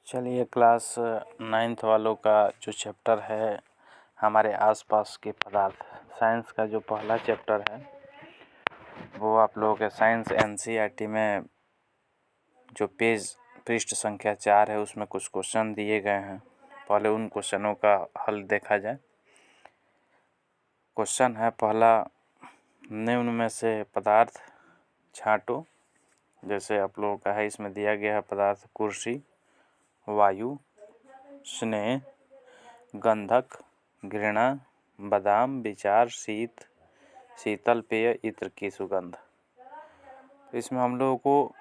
चलिए class 9th वालों का जो चैप्टर है हमारे आसपास के पदार्थ, साइंस का जो पहला चैप्टर है वो आप लोगों के साइंस एनसीईआरटी में जो पृष्ठ संख्या 4 है उसमें कुछ क्वेश्चन दिए गए हैं। पहले उन क्वेश्चनों का हल देखा जाए। क्वेश्चन है पहला, निम्न में से पदार्थ छांटो। जैसे आप लोगों का है, इसमें दिया गया है पदार्थ कुर्सी, वायु, स्नेह, गंधक, घृणा, बादाम, विचार, शीतल पेय, इत्र की सुगंध। इसमें हम लोगों को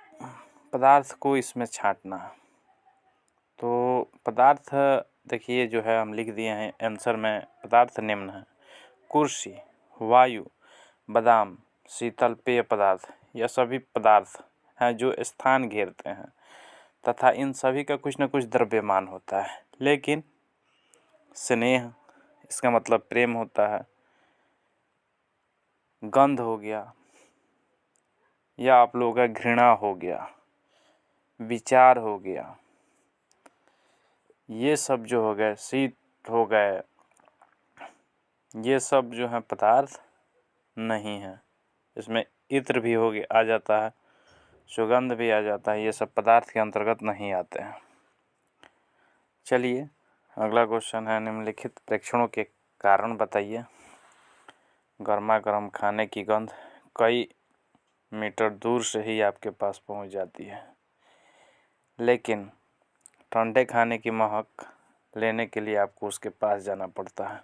पदार्थ को इसमें छांटना है। तो पदार्थ देखिए जो है हम लिख दिए हैं आंसर में। पदार्थ निम्न है: कुर्सी, वायु, बादाम, शीतल पेय पदार्थ। यह सभी पदार्थ हैं जो स्थान घेरते हैं तथा इन सभी का कुछ न कुछ द्रव्यमान होता है। लेकिन स्नेह, इसका मतलब प्रेम होता है। गंध हो गया, या आप लोगों का घृणा हो गया, विचार हो गया, ये सब जो हो गए, शीत हो गए, ये सब जो है पदार्थ नहीं है। इसमें इत्र भी हो गया, आ जाता है, सुगंध भी आ जाता है। ये सब पदार्थ के अंतर्गत नहीं आते हैं। चलिए अगला क्वेश्चन है, निम्नलिखित प्रेक्षणों के कारण बताइए। गर्मा गर्म खाने की गंध कई मीटर दूर से ही आपके पास पहुंच जाती है, लेकिन ठंडे खाने की महक लेने के लिए आपको उसके पास जाना पड़ता है।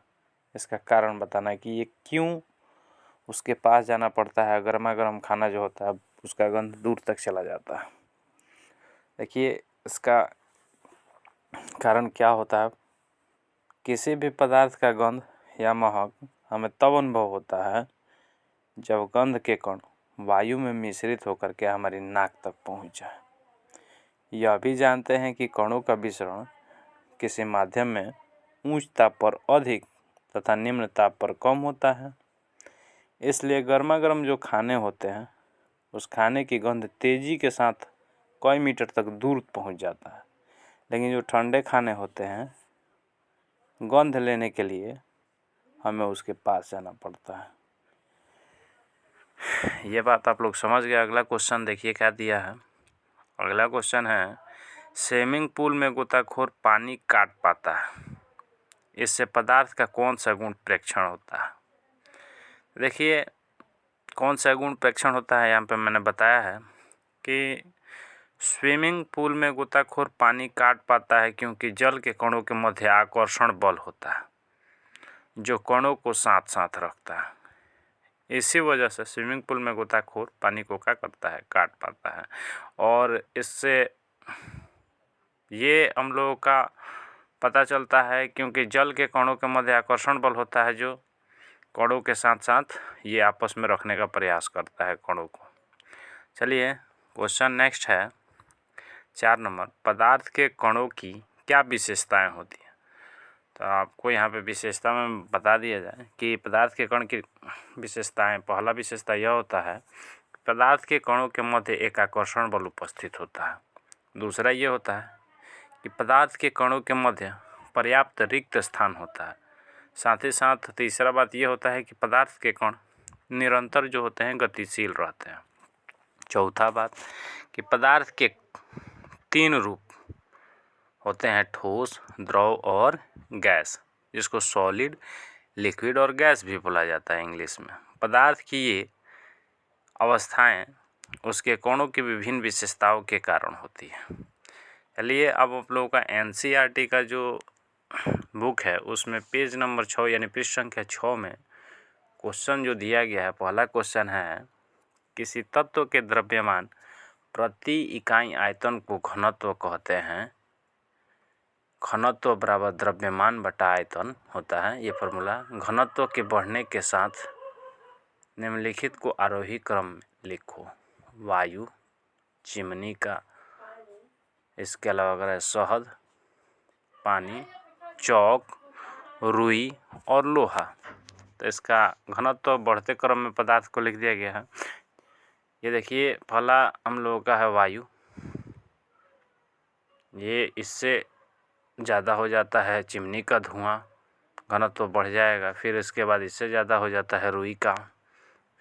इसका कारण बताना है कि ये क्यों उसके पास जाना पड़ता है। गर्मा गर्म खाना जो होता है उसका गंध दूर तक चला जाता है। देखिए इसका कारण क्या होता है। किसी भी पदार्थ का गंध या महक हमें तब अनुभव होता है जब गंध के कण वायु में मिश्रित होकर के हमारी नाक तक पहुंच जाए। यह भी जानते हैं कि कणों का विसरण किसी माध्यम में उच्च ताप पर अधिक तथा निम्न ताप पर कम होता है। इसलिए गर्मा गर्म जो खाने होते हैं उस खाने की गंध तेजी के साथ कई मीटर तक दूर पहुंच जाता है, लेकिन जो ठंडे खाने होते हैं गंध लेने के लिए हमें उसके पास जाना पड़ता है। ये बात आप लोग समझ गए। अगला क्वेश्चन देखिए क्या दिया है। अगला क्वेश्चन है, स्विमिंग पूल में गोताखोर पानी काट पाता है, इससे पदार्थ का कौन सा गुण प्रेक्षण होता है। देखिए कौन सा गुण प्रेक्षण होता है, यहाँ पे मैंने बताया है कि स्विमिंग पूल में गोताखोर पानी काट पाता है क्योंकि जल के कणों के मध्य आकर्षण बल होता है जो कणों को साथ साथ रखता है। इसी वजह से स्विमिंग पूल में गोताखोर पानी को क्या करता है, काट पाता है। और इससे ये हम लोगों का पता चलता है क्योंकि जल के कणों के मध्य आकर्षण बल होता है जो कणों के साथ साथ ये आपस में रखने का प्रयास करता है कणों को। चलिए क्वेश्चन नेक्स्ट है 4 नंबर, पदार्थ के कणों की क्या विशेषताएं होती हैं। तो आपको यहाँ पे विशेषता में बता दिया जाए कि पदार्थ के कण की विशेषताएं। पहला विशेषता यह होता है पदार्थ के कणों के मध्य एक आकर्षण बल उपस्थित होता है। दूसरा ये होता है कि पदार्थ के कणों के मध्य पर्याप्त रिक्त स्थान होता है। साथ ही साथ तीसरा बात यह होता है कि पदार्थ के कण निरंतर जो होते हैं गतिशील रहते हैं। चौथा बात कि पदार्थ के 3 रूप होते हैं, ठोस, द्रव और गैस, जिसको सॉलिड, लिक्विड और गैस भी बोला जाता है इंग्लिश में। पदार्थ की ये अवस्थाएं उसके कणों की विभिन्न विशेषताओं के कारण होती है। चलिए अब आप लोगों का एनसीईआरटी का जो बुक है उसमें पेज नंबर 6 यानी पृष्ठ संख्या 6 में क्वेश्चन जो दिया गया है, पहला क्वेश्चन है, किसी तत्व के द्रव्यमान प्रति इकाई आयतन को घनत्व कहते हैं। घनत्व बराबर द्रव्यमान बटा आयतन होता है ये फॉर्मूला। घनत्व के बढ़ने के साथ निम्नलिखित को आरोही क्रम में लिखो। वायु, चिमनी का, इसके अलावा अगर शहद, पानी, चौक, रुई और लोहा। तो इसका घनत्व बढ़ते क्रम में पदार्थ को लिख दिया गया है। ये देखिए पहला हम लोगों का है वायु। ये इससे ज़्यादा हो जाता है चिमनी का धुआं, घनत्व तो बढ़ जाएगा। फिर इसके बाद इससे ज़्यादा हो जाता है रुई का,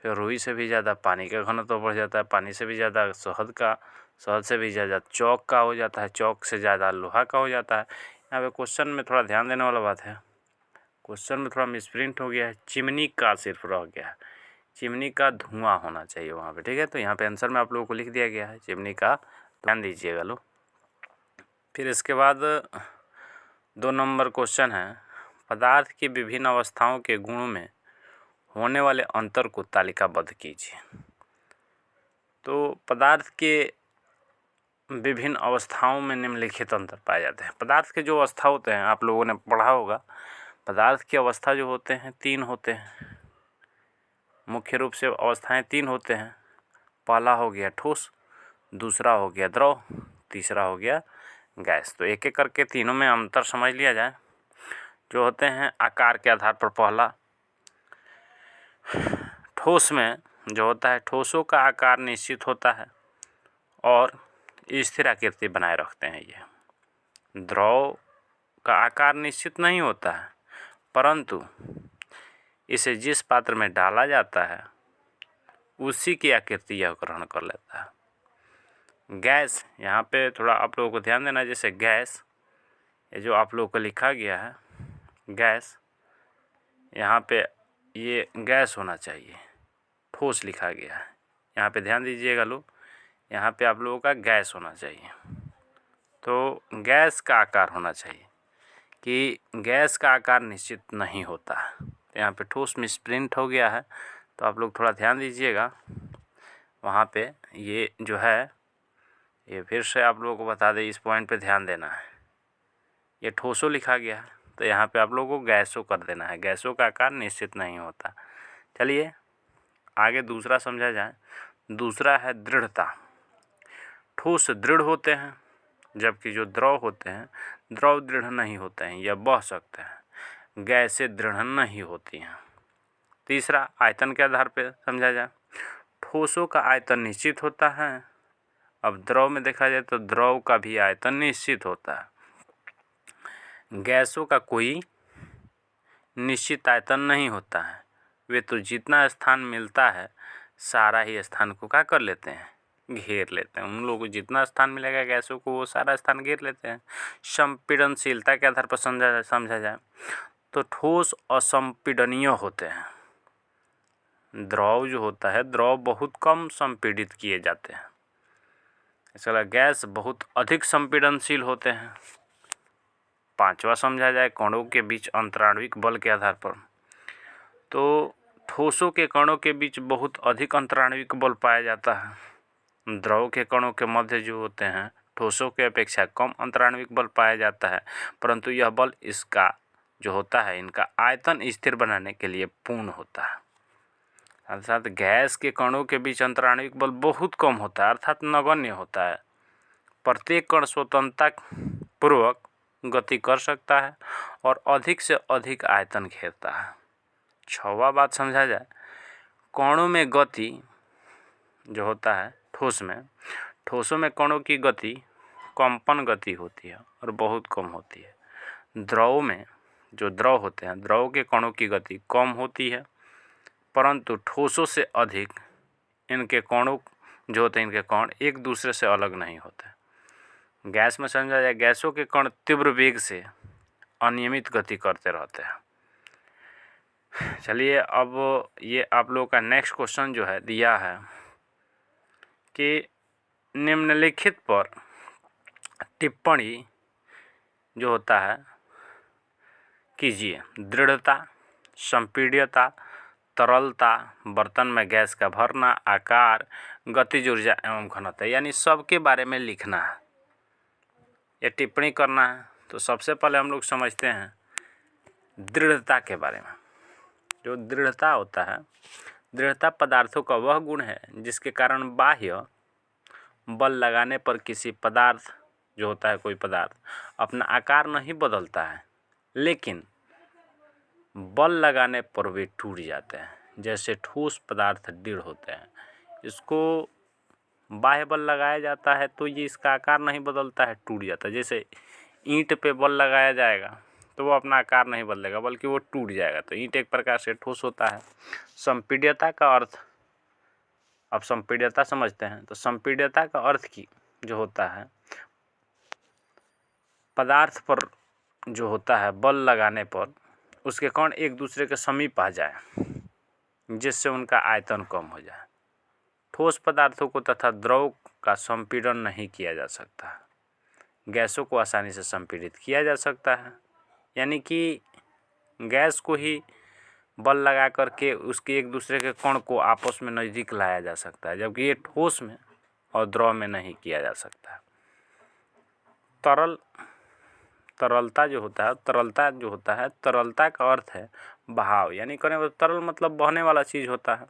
फिर रुई से भी ज़्यादा पानी का घनत्व तो बढ़ जाता है, पानी से भी ज़्यादा शहद का, शहद से भी ज़्यादा चौक का हो जाता है, चौक से ज़्यादा लोहा का हो जाता है। यहाँ पे क्वेश्चन में थोड़ा ध्यान देने वाला बात है, क्वेश्चन में थोड़ा मिसप्रिंट हो गया है, चिमनी का सिर्फ रह गया है, चिमनी का धुआं होना चाहिए वहाँ पे, ठीक है। तो यहाँ पे आंसर में आप लोगों को लिख दिया गया है चिमनी का, ध्यान दीजिएगा लो। फिर इसके बाद 2 नंबर क्वेश्चन है, पदार्थ की विभिन्न अवस्थाओं के गुणों में होने वाले अंतर को तालिकाबद्ध कीजिए। तो पदार्थ के विभिन्न अवस्थाओं में निम्नलिखित अंतर पाए जाते हैं। पदार्थ के जो अवस्था होते हैं, आप लोगों ने पढ़ा होगा, पदार्थ की अवस्था जो होते हैं 3 होते हैं, मुख्य रूप से अवस्थाएं 3 होते हैं। पहला हो गया ठोस, दूसरा हो गया द्रव, तीसरा हो गया गैस। तो एक एक करके तीनों में अंतर समझ लिया जाए। जो होते हैं आकार के आधार पर, पहला ठोस में जो होता है, ठोसों का आकार निश्चित होता है और स्थिर आकृति बनाए रखते हैं ये। द्रव का आकार निश्चित नहीं होता है, परंतु इसे जिस पात्र में डाला जाता है उसी की आकृति यह ग्रहण कर लेता है। गैस, यहाँ पे थोड़ा आप लोगों को ध्यान देना, जैसे गैस, ये जो आप लोगों को लिखा गया है गैस, यहाँ पे ये गैस होना चाहिए, ठोस लिखा गया है, यहाँ पे ध्यान दीजिएगा लोग, यहाँ पे आप लोगों का गैस होना चाहिए। तो गैस का आकार होना चाहिए, कि गैस का आकार निश्चित नहीं होता है। तो यहाँ पे ठोस मिसप्रिंट हो गया है, तो आप लोग थोड़ा ध्यान दीजिएगा वहाँ पे। ये जो है ये फिर से आप लोगों को बता दें, इस पॉइंट पे ध्यान देना है। ये ठोसो लिखा गया है, तो यहाँ पे आप लोगों को गैसो कर देना है, गैसों का आकार निश्चित नहीं होता। चलिए आगे दूसरा समझा जाए। दूसरा है दृढ़ता। ठोस दृढ़ होते हैं, जबकि जो द्रव होते हैं, द्रव दृढ़ नहीं होते हैं, यह बह सकते हैं, गैसें दृढ़ नहीं होती हैं। तीसरा आयतन के आधार पर समझा जाए। ठोसों का आयतन निश्चित होता है, अब द्रव में देखा जाए तो द्रव का भी आयतन निश्चित होता है। गैसों का कोई निश्चित आयतन नहीं होता है, वे तो जितना स्थान मिलता है सारा ही स्थान को क्या कर लेते हैं, घेर लेते हैं। उन लोगों को जितना स्थान मिलेगा गैसों को, वो सारा स्थान घेर लेते हैं। संपीड़नशीलता के आधार पर समझा जाए तो ठोस असंपीडनीय होते हैं। द्रव जो होता है, द्रव बहुत कम संपीड़ित किए जाते हैं, इसका गैस बहुत अधिक संपीड़नशील होते हैं। पांचवा समझा जाए कणों के बीच अंतराण्विक बल के आधार पर, तो ठोसों के कणों के बीच बहुत अधिक अंतराण्विक बल पाया जाता है। द्रव के कणों के मध्य जो होते हैं, ठोसों के अपेक्षा कम अंतराण्विक बल पाया जाता है, परंतु यह बल इसका जो होता है, इनका आयतन स्थिर बनाने के लिए पूर्ण होता है। अर्थात गैस के कणों के बीच अंतराण्विक बल बहुत कम होता है, अर्थात नगण्य होता है। प्रत्येक कण स्वतंत्रता पूर्वक गति कर सकता है और अधिक से अधिक आयतन घेरता है। छठवां बात समझा जाए, कणों में गति जो होता है ठोसों में कणों की गति कंपन गति होती है और बहुत कम होती है। द्रव में जो द्रव होते हैं, द्रव के कणों की गति कम होती है, परंतु ठोसों से अधिक इनके कणों जो होते हैं, इनके कण एक दूसरे से अलग नहीं होते। गैस में समझा जाए, गैसों के कण तीव्र वेग से अनियमित गति करते रहते हैं। चलिए अब ये आप लोगों का नेक्स्ट क्वेश्चन जो है दिया है कि निम्नलिखित पर टिप्पणी जो होता है कीजिए। दृढ़ता, संपीड्यता, तरलता, बर्तन में गैस का भरना, आकार, गतिज ऊर्जा एवं घनत्व, यानी सबके बारे में लिखना है, ये टिप्पणी करना है। तो सबसे पहले हम लोग समझते हैं दृढ़ता के बारे में। जो दृढ़ता होता है, दृढ़ता पदार्थों का वह गुण है जिसके कारण बाह्य बल लगाने पर किसी पदार्थ जो होता है, कोई पदार्थ अपना आकार नहीं बदलता है, लेकिन बल लगाने पर वे टूट जाते हैं। जैसे ठोस पदार्थ दृढ़ होते हैं, इसको बाह्य बल लगाया जाता है तो ये इसका आकार नहीं बदलता है, टूट जाता है। जैसे ईंट पे बल लगाया जाएगा तो वो अपना आकार नहीं बदलेगा बल्कि वो टूट जाएगा। तो ईंट एक प्रकार से ठोस होता है। संपीड्यता का अर्थ, अब संपीड्यता समझते हैं। तो संपीड्यता का अर्थ की जो होता है, पदार्थ पर जो होता है बल लगाने पर उसके कण एक दूसरे के समीप आ जाए जिससे उनका आयतन कम हो जाए। ठोस पदार्थों को तथा द्रव का संपीड़न नहीं किया जा सकता। गैसों को आसानी से संपीड़ित किया जा सकता है, यानी कि गैस को ही बल लगा करके उसके एक दूसरे के कण को आपस में नज़दीक लाया जा सकता है, जबकि ये ठोस में और द्रव में नहीं किया जा सकता। तरलता जो होता है, तरलता का अर्थ है बहाव, यानी कहने तरल मतलब बहने वाला चीज़ होता है।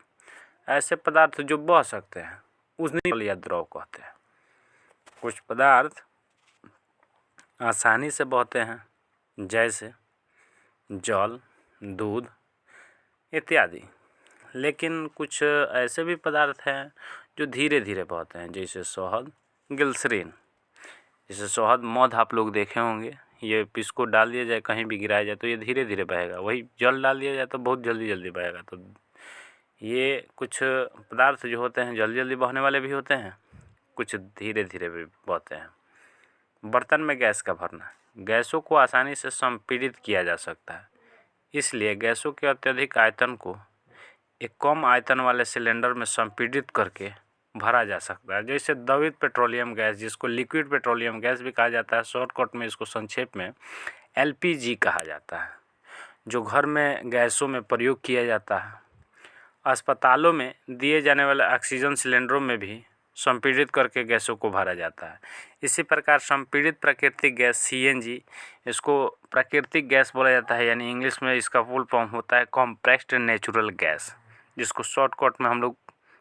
ऐसे पदार्थ जो बह सकते हैं उन्हें तरल या द्रव कहते हैं। कुछ पदार्थ आसानी से बहते हैं जैसे जल, दूध इत्यादि, लेकिन कुछ ऐसे भी पदार्थ हैं जो धीरे धीरे बहते हैं, जैसे शहद, ग्लिसरीन। जैसे शहद मध आप लोग देखे होंगे, ये इसको डाल दिया जाए कहीं भी गिराया जाए तो ये धीरे धीरे बहेगा, वही जल डाल दिया जाए तो बहुत जल्दी जल्दी बहेगा। तो ये कुछ पदार्थ जो होते हैं जल्दी जल्दी बहने वाले भी होते हैं, कुछ धीरे धीरे भी बहते हैं। बर्तन में गैस का भरना, गैसों को आसानी से संपीड़ित किया जा सकता है, इसलिए गैसों के अत्यधिक आयतन को एक कम आयतन वाले सिलेंडर में संपीड़ित करके भरा जा सकता है। जैसे द्रवित पेट्रोलियम गैस, जिसको लिक्विड पेट्रोलियम गैस भी कहा जाता है, शॉर्टकट में इसको संक्षेप में LPG कहा जाता है, जो घर में गैसों में प्रयोग किया जाता है। अस्पतालों में दिए जाने वाले ऑक्सीजन सिलेंडरों में भी संपीड़ित करके गैसों को भरा जाता है। इसी प्रकार संपीड़ित प्राकृतिक गैस CNG, इसको प्राकृतिक गैस बोला जाता है, यानी इंग्लिश में इसका फुल फॉर्म होता है कॉम्प्रेस्ड नेचुरल गैस, जिसको शॉर्टकट में हम लोग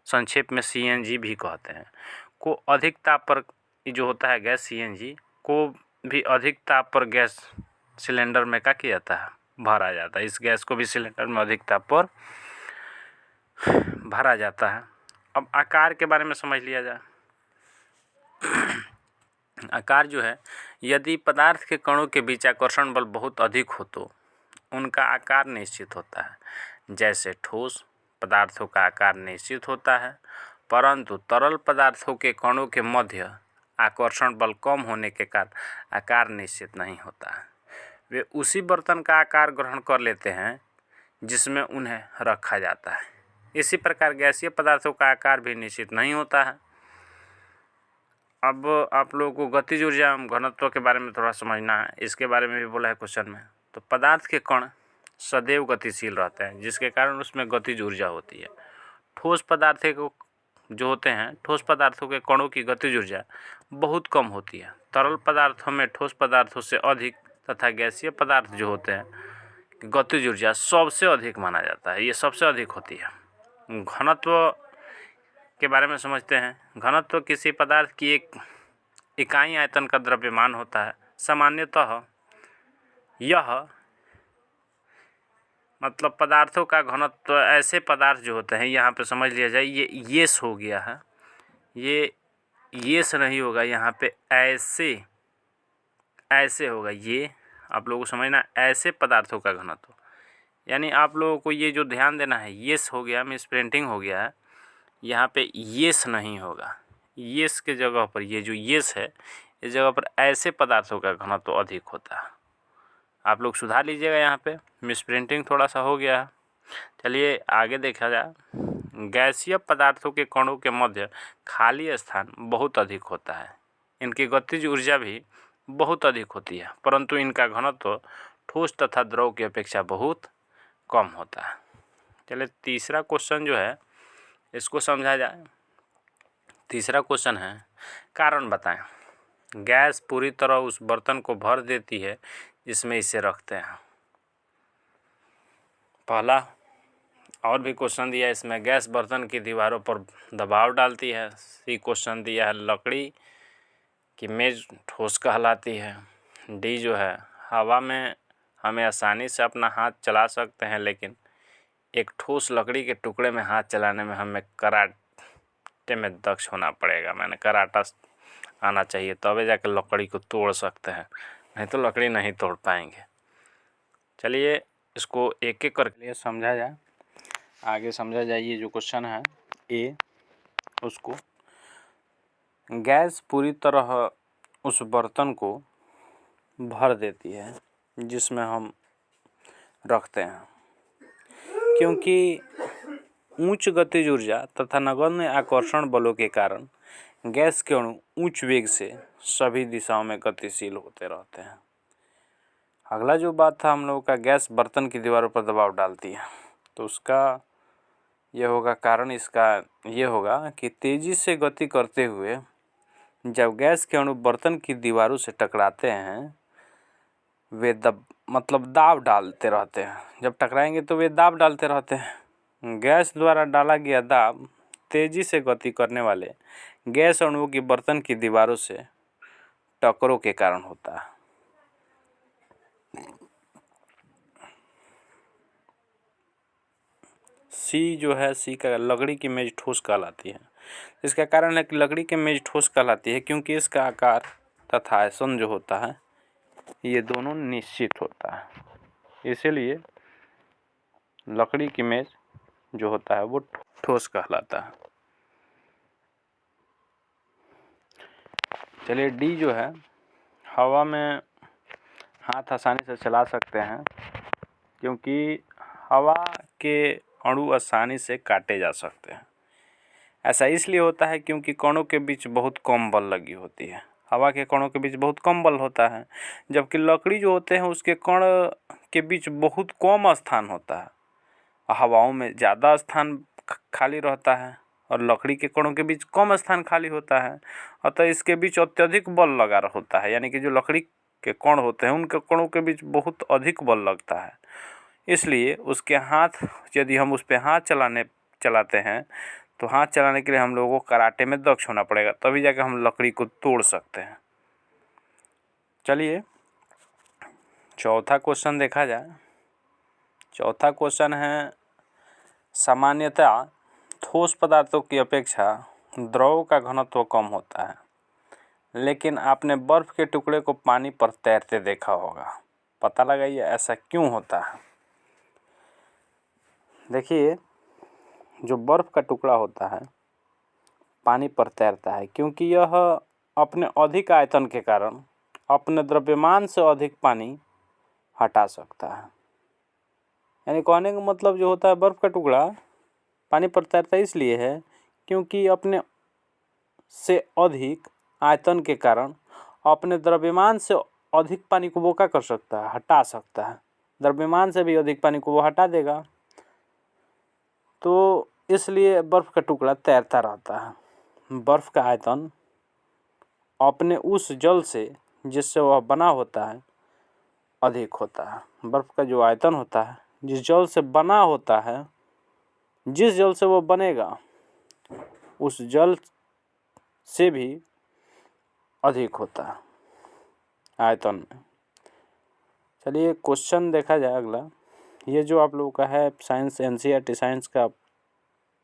संक्षेप में CNG भी कहते हैं। को अधिक ताप पर जो होता है गैस CNG को भी अधिक ताप पर गैस सिलेंडर में क्या किया जाता है, भरा जाता है। इस गैस को भी सिलेंडर में अधिक ताप पर भरा जाता है। अब आकार के बारे में समझ लिया जाए। आकार जो है, यदि पदार्थ के कणों के बीच आकर्षण बल बहुत अधिक हो तो उनका आकार निश्चित होता है। जैसे ठोस पदार्थों का आकार निश्चित होता है, परंतु तरल पदार्थों के कणों के मध्य आकर्षण बल कम होने के कारण आकार निश्चित नहीं होता है। वे उसी बर्तन का आकार ग्रहण कर लेते हैं जिसमें उन्हें रखा जाता है। इसी प्रकार गैसीय पदार्थों का आकार भी निश्चित नहीं होता है। अब आप लोगों को गतिज ऊर्जा एवं घनत्व के बारे में थोड़ा समझना है, इसके बारे में भी बोला है क्वेश्चन में। तो पदार्थ के कण सदैव गतिशील रहते हैं, जिसके कारण उसमें गतिज ऊर्जा होती है। ठोस पदार्थ को जो होते हैं, ठोस पदार्थों के कणों की गतिज ऊर्जा बहुत कम होती है। तरल पदार्थों में ठोस पदार्थों से अधिक तथा गैसीय पदार्थ जो होते हैं गतिज ऊर्जा सबसे अधिक माना जाता है, ये सबसे अधिक होती है। घनत्व के बारे में समझते हैं। घनत्व किसी पदार्थ की एक इकाई आयतन का द्रव्यमान होता है। सामान्यतः यह मतलब पदार्थों का घनत्व ऐसे पदार्थ जो होते हैं, यहाँ पे समझ लिया जाए, ये येस हो गया है, ये येस नहीं होगा, यहाँ पे ऐसे होगा। ये आप लोगों को समझना, ऐसे पदार्थों का घनत्व, यानी आप लोगों को ये जो ध्यान देना है, येस हो गया, मिस प्रिंटिंग हो गया है, यहाँ पे येस नहीं होगा। येस के जगह पर ये जो येस है, इस जगह पर ऐसे पदार्थों का घनत्व अधिक होता है। आप लोग सुधार लीजिएगा, यहाँ पे मिस प्रिंटिंग थोड़ा सा हो गया है। चलिए आगे देखा जाए। गैसीय पदार्थों के कणों के मध्य खाली स्थान बहुत अधिक होता है। इनकी गतिज ऊर्जा भी बहुत अधिक होती है, परंतु इनका घनत्व ठोस तथा द्रव की अपेक्षा बहुत कम होता है। चलिए तीसरा क्वेश्चन जो है इसको समझा जाए। तीसरा क्वेश्चन है, कारण बताएं। गैस पूरी तरह उस बर्तन को भर देती है जिसमें इसे रखते हैं। पहला और भी क्वेश्चन दिया है इसमें, गैस बर्तन की दीवारों पर दबाव डालती है। सी क्वेश्चन दिया है, लकड़ी की मेज ठोस कहलाती है। डी जो है, हवा में हमें आसानी से अपना हाथ चला सकते हैं, लेकिन एक ठोस लकड़ी के टुकड़े में हाथ चलाने में हमें कराटे में दक्ष होना पड़ेगा, मैंने कराटा आना चाहिए, तभी जाकर लकड़ी को तोड़ सकते हैं, नहीं तो लकड़ी नहीं तोड़ पाएंगे। चलिए इसको एक एक करके समझा जाए, आगे समझा जाए। ये जो क्वेश्चन है ए, उसको गैस पूरी तरह उस बर्तन को भर देती है जिसमें हम रखते हैं, क्योंकि उच्च गतिज ऊर्जा तथा नगण्य आकर्षण बलों के कारण गैस के अणु उच्च वेग से सभी दिशाओं में गतिशील होते रहते हैं। अगला जो बात था हम लोगों का, गैस बर्तन की दीवारों पर दबाव डालती है, तो उसका यह होगा, कारण इसका यह होगा कि तेजी से गति करते हुए जब गैस के अणु बर्तन की दीवारों से टकराते हैं, वे दाब डालते रहते हैं। जब टकराएंगे तो वे दाब डालते रहते हैं। गैस द्वारा डाला गया दाब तेजी से गति करने वाले गैस अणुओं की बर्तन की दीवारों से टक्करों के कारण होता है। सी जो है, सी का लकड़ी की मेज ठोस कहलाती है। इसका कारण है कि लकड़ी की मेज ठोस कहलाती है क्योंकि इसका आकार तथा आयतन जो होता है ये दोनों निश्चित होता है, इसीलिए लकड़ी की मेज जो होता है वो ठोस कहलाता है। चलिए डी जो है, हवा में हाथ आसानी से चला सकते हैं क्योंकि हवा के अणु आसानी से काटे जा सकते हैं। ऐसा इसलिए होता है क्योंकि कणों के बीच बहुत कम बल लगी होती है। हवा के कणों के बीच बहुत कम बल होता है, जबकि लकड़ी जो होते हैं उसके कण के बीच बहुत कम स्थान होता है। हवाओं में ज़्यादा स्थान खाली रहता है और लकड़ी के कणों के बीच कम स्थान खाली होता है, अतः इसके बीच अत्यधिक बल लगा होता है। यानी कि जो लकड़ी के कण होते हैं उनके कणों के बीच बहुत अधिक बल लगता है, इसलिए उसके हाथ, यदि हम उस पर हाथ चलाते हैं तो हाथ चलाने के लिए हम लोगों को कराटे में दक्ष होना पड़ेगा, तभी जाकर हम लकड़ी को तोड़ सकते हैं। चलिए चौथा क्वेश्चन देखा जाए। चौथा क्वेश्चन है, सामान्यतः ठोस पदार्थों की अपेक्षा द्रव का घनत्व कम होता है, लेकिन आपने बर्फ के टुकड़े को पानी पर तैरते देखा होगा। पता लगाइए ऐसा क्यों होता है। देखिए, जो बर्फ का टुकड़ा होता है पानी पर तैरता है क्योंकि यह अपने अधिक आयतन के कारण अपने द्रव्यमान से अधिक पानी हटा सकता है। यानी कहने का मतलब जो होता है, बर्फ का टुकड़ा पानी पर तैरता इसलिए है क्योंकि अपने से अधिक आयतन के कारण अपने द्रव्यमान से अधिक पानी को वो क्या कर सकता है, हटा सकता है। द्रव्यमान से भी अधिक पानी को वो हटा देगा, तो इसलिए बर्फ का टुकड़ा तैरता रहता है। बर्फ का आयतन अपने उस जल से जिससे वह बना होता है अधिक होता है। बर्फ का जो आयतन होता है, जिस जल से बना होता है, जिस जल से वो बनेगा उस जल से भी अधिक होता है आयतन में। चलिए क्वेश्चन देखा जाए अगला। ये जो आप लोगों का है साइंस, एनसीईआरटी साइंस का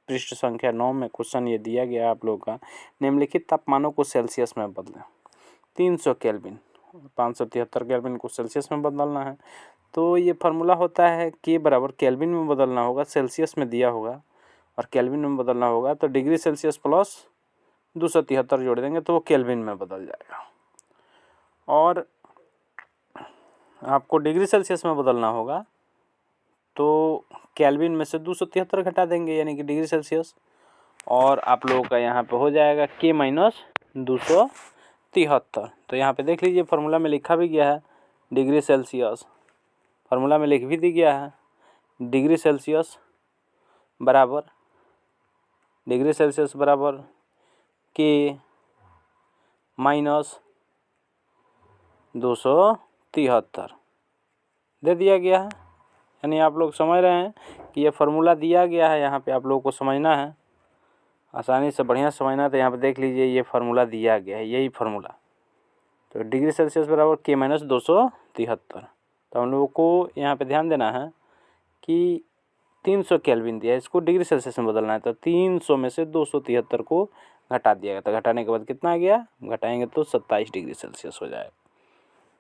पृष्ठ संख्या 9 में क्वेश्चन ये दिया गया है आप लोगों का, निम्नलिखित तापमानों को सेल्सियस में बदलें। 300 केल्विन, 573 केल्विन को सेल्सियस में बदलना है, तो ये फार्मूला होता है के बराबर केल्विन में बदलना होगा, सेल्सियस में दिया होगा और केल्विन में बदलना होगा, तो डिग्री सेल्सियस प्लस 273 जोड़ देंगे तो वो केल्विन में बदल जाएगा। और आपको डिग्री सेल्सियस में बदलना होगा तो केल्विन में से 273 घटा देंगे यानी कि डिग्री सेल्सियस, और आप लोगों का यहाँ पे हो जाएगा के माइनस 273। तो यहाँ पे देख लीजिए फार्मूला में लिखा भी गया है डिग्री सेल्सियस, फार्मूला में लिख भी दी गया है डिग्री सेल्सियस बराबर के माइनस 273 दे दिया गया है। यानी आप लोग समझ रहे हैं कि ये फार्मूला दिया गया है, यहाँ पे आप लोगों को समझना है, आसानी से बढ़िया समझना है। तो यहाँ पे देख लीजिए ये फार्मूला दिया गया है, यही फार्मूला। तो डिग्री सेल्सियस बराबर के माइनस 273। तो हम लोगों को यहाँ पे ध्यान देना है कि 300 केल्विन दिया है, इसको डिग्री सेल्सियस में बदलना है तो 300 में से 273 को घटा दिया गया, तो घटाने के बाद कितना आ गया, घटाएंगे तो 27 डिग्री सेल्सियस हो जाएगा।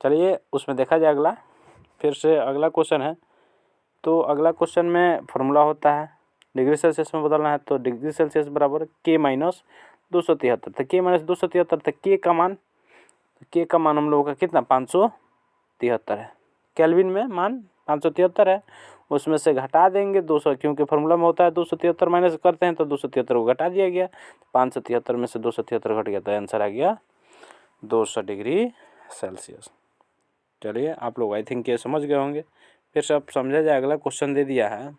चलिए उसमें देखा जाए अगला, फिर से अगला क्वेश्चन है। तो अगला क्वेश्चन में फॉर्मूला होता है डिग्री सेल्सियस में बदलना है तो डिग्री सेल्सियस बराबर K माइनस 273, तो K माइनस 273, तो K का मान हम लोगों का कितना 573 है, केल्विन में मान 573 है, उसमें से घटा देंगे 200, क्योंकि फार्मूला में होता है 273 माइनस करते हैं तो 273 को घटा दिया गया, 573 में से 273 घट गया तो आंसर आ गया 200 डिग्री सेल्सियस। चलिए आप लोग आई थिंक ये समझ गए होंगे। फिर से अब समझा जाए, अगला क्वेश्चन दे दिया है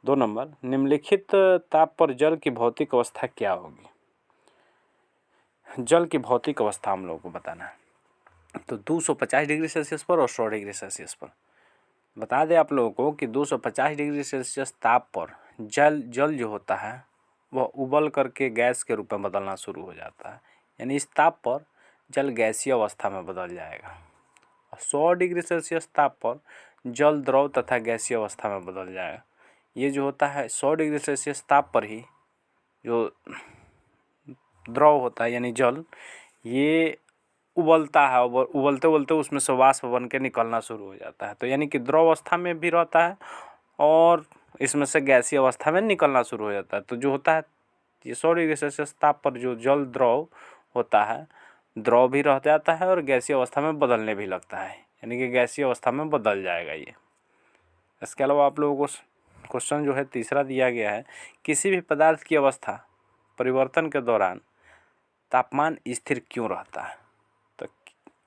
2 नंबर, निम्नलिखित ताप पर जल की भौतिक अवस्था क्या होगी। जल की भौतिक अवस्था हम लोगों को बताना है, तो 250 डिग्री सेल्सियस पर और 100 डिग्री सेल्सियस पर। बता दें आप लोगों को कि 250 डिग्री सेल्सियस ताप पर जल जो होता है वह उबल करके गैस के रूप में बदलना शुरू हो जाता है, यानी इस ताप पर जल गैसीय अवस्था में बदल जाएगा। 100 डिग्री सेल्सियस ताप पर जल द्रव तथा गैसीय अवस्था में बदल जाएगा। ये जो होता है 100 डिग्री सेल्सियस ताप पर ही जो द्रव होता है यानी जल, ये उबलता है, उबलते उबलते उसमें से वाष्प बन के निकलना शुरू हो जाता है, तो यानी कि द्रव अवस्था में भी रहता है और इसमें से गैसीय अवस्था में निकलना शुरू हो जाता है। तो जो होता है ये 100 डिग्री सेल्सियस ताप पर जो जल द्रव होता है, द्रव भी रह जाता है और गैसीय अवस्था में बदलने भी लगता है, यानी कि गैसीय अवस्था में बदल जाएगा ये। इसके अलावा आप लोगों को क्वेश्चन जो है तीसरा दिया गया है, किसी भी पदार्थ की अवस्था परिवर्तन के दौरान तापमान स्थिर क्यों रहता है। तो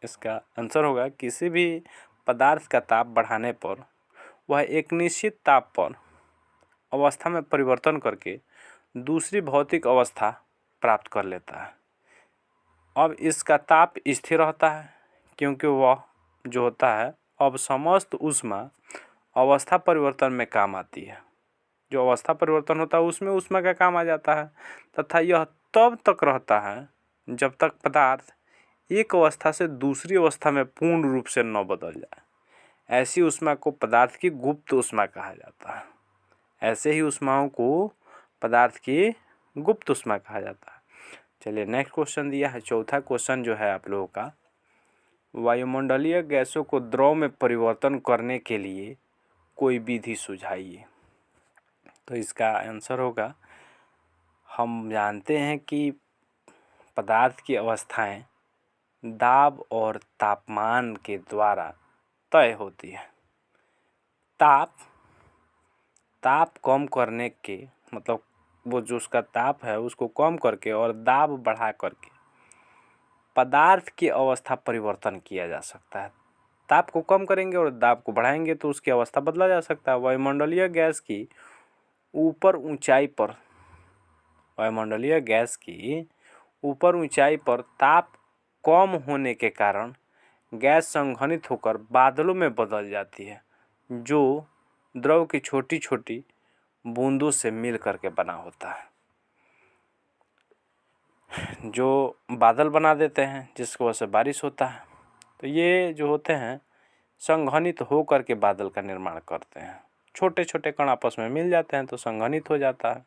इसका आंसर होगा, किसी भी पदार्थ का ताप बढ़ाने पर वह एक निश्चित ताप पर अवस्था में परिवर्तन करके दूसरी भौतिक अवस्था प्राप्त कर लेता है। अब इसका ताप स्थिर रहता है क्योंकि वह जो होता है अब समस्त ऊष्मा अवस्था परिवर्तन में काम आती है। जो अवस्था परिवर्तन होता है उसमें ऊष्मा का काम आ जाता है, तथा यह तब तक रहता है जब तक पदार्थ एक अवस्था से दूसरी अवस्था में पूर्ण रूप से न बदल जाए। ऐसी ऊष्मा को पदार्थ की गुप्त ऊष्मा कहा जाता है। ऐसे ही ऊष्माओं को पदार्थ की गुप्त ऊष्मा कहा जाता है। चलिए नेक्स्ट क्वेश्चन दिया है, चौथा क्वेश्चन जो है आप लोगों का, वायुमंडलीय गैसों को द्रव में परिवर्तन करने के लिए कोई विधि सुझाइए। तो इसका आंसर होगा, हम जानते हैं कि पदार्थ की अवस्थाएं दाब और तापमान के द्वारा तय होती है। ताप कम करने के मतलब वो जो उसका ताप है उसको कम करके और दाब बढ़ा करके पदार्थ की अवस्था परिवर्तन किया जा सकता है। ताप को कम करेंगे और दाब को बढ़ाएंगे तो उसकी अवस्था बदला जा सकता है। वायुमंडलीय गैस की ऊपर ऊंचाई पर ताप कम होने के कारण गैस संघनित होकर बादलों में बदल जाती है, जो द्रव की छोटी छोटी बूंदों से मिल करके बना होता है, जो बादल बना देते हैं जिसकी वजह से बारिश होता है। तो ये जो होते हैं संघनित हो करके बादल का निर्माण करते हैं, छोटे छोटे कण आपस में मिल जाते हैं तो संघनित हो जाता है।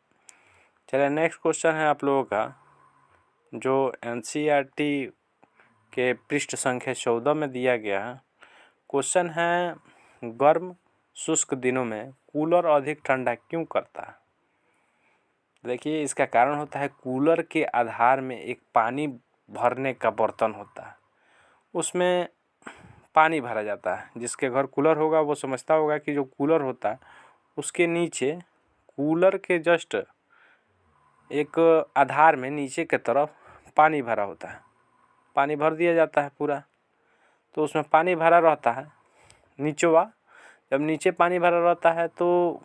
चलिए नेक्स्ट क्वेश्चन है आप लोगों का, जो NCERT के पृष्ठ संख्या 14 में दिया गया है। क्वेश्चन है, गर्म शुष्क दिनों में कूलर अधिक ठंडा क्यों करता है। देखिए इसका कारण होता है, कूलर के आधार में एक पानी भरने का बर्तन होता है, उसमें पानी भरा जाता है। जिसके घर कूलर होगा वो समझता होगा कि जो कूलर होता है उसके नीचे कूलर के जस्ट एक आधार में नीचे के तरफ पानी भरा होता है, पानी भर दिया जाता है पूरा, तो उसमें पानी भरा रहता है नीचवा। जब नीचे पानी भरा रहता है तो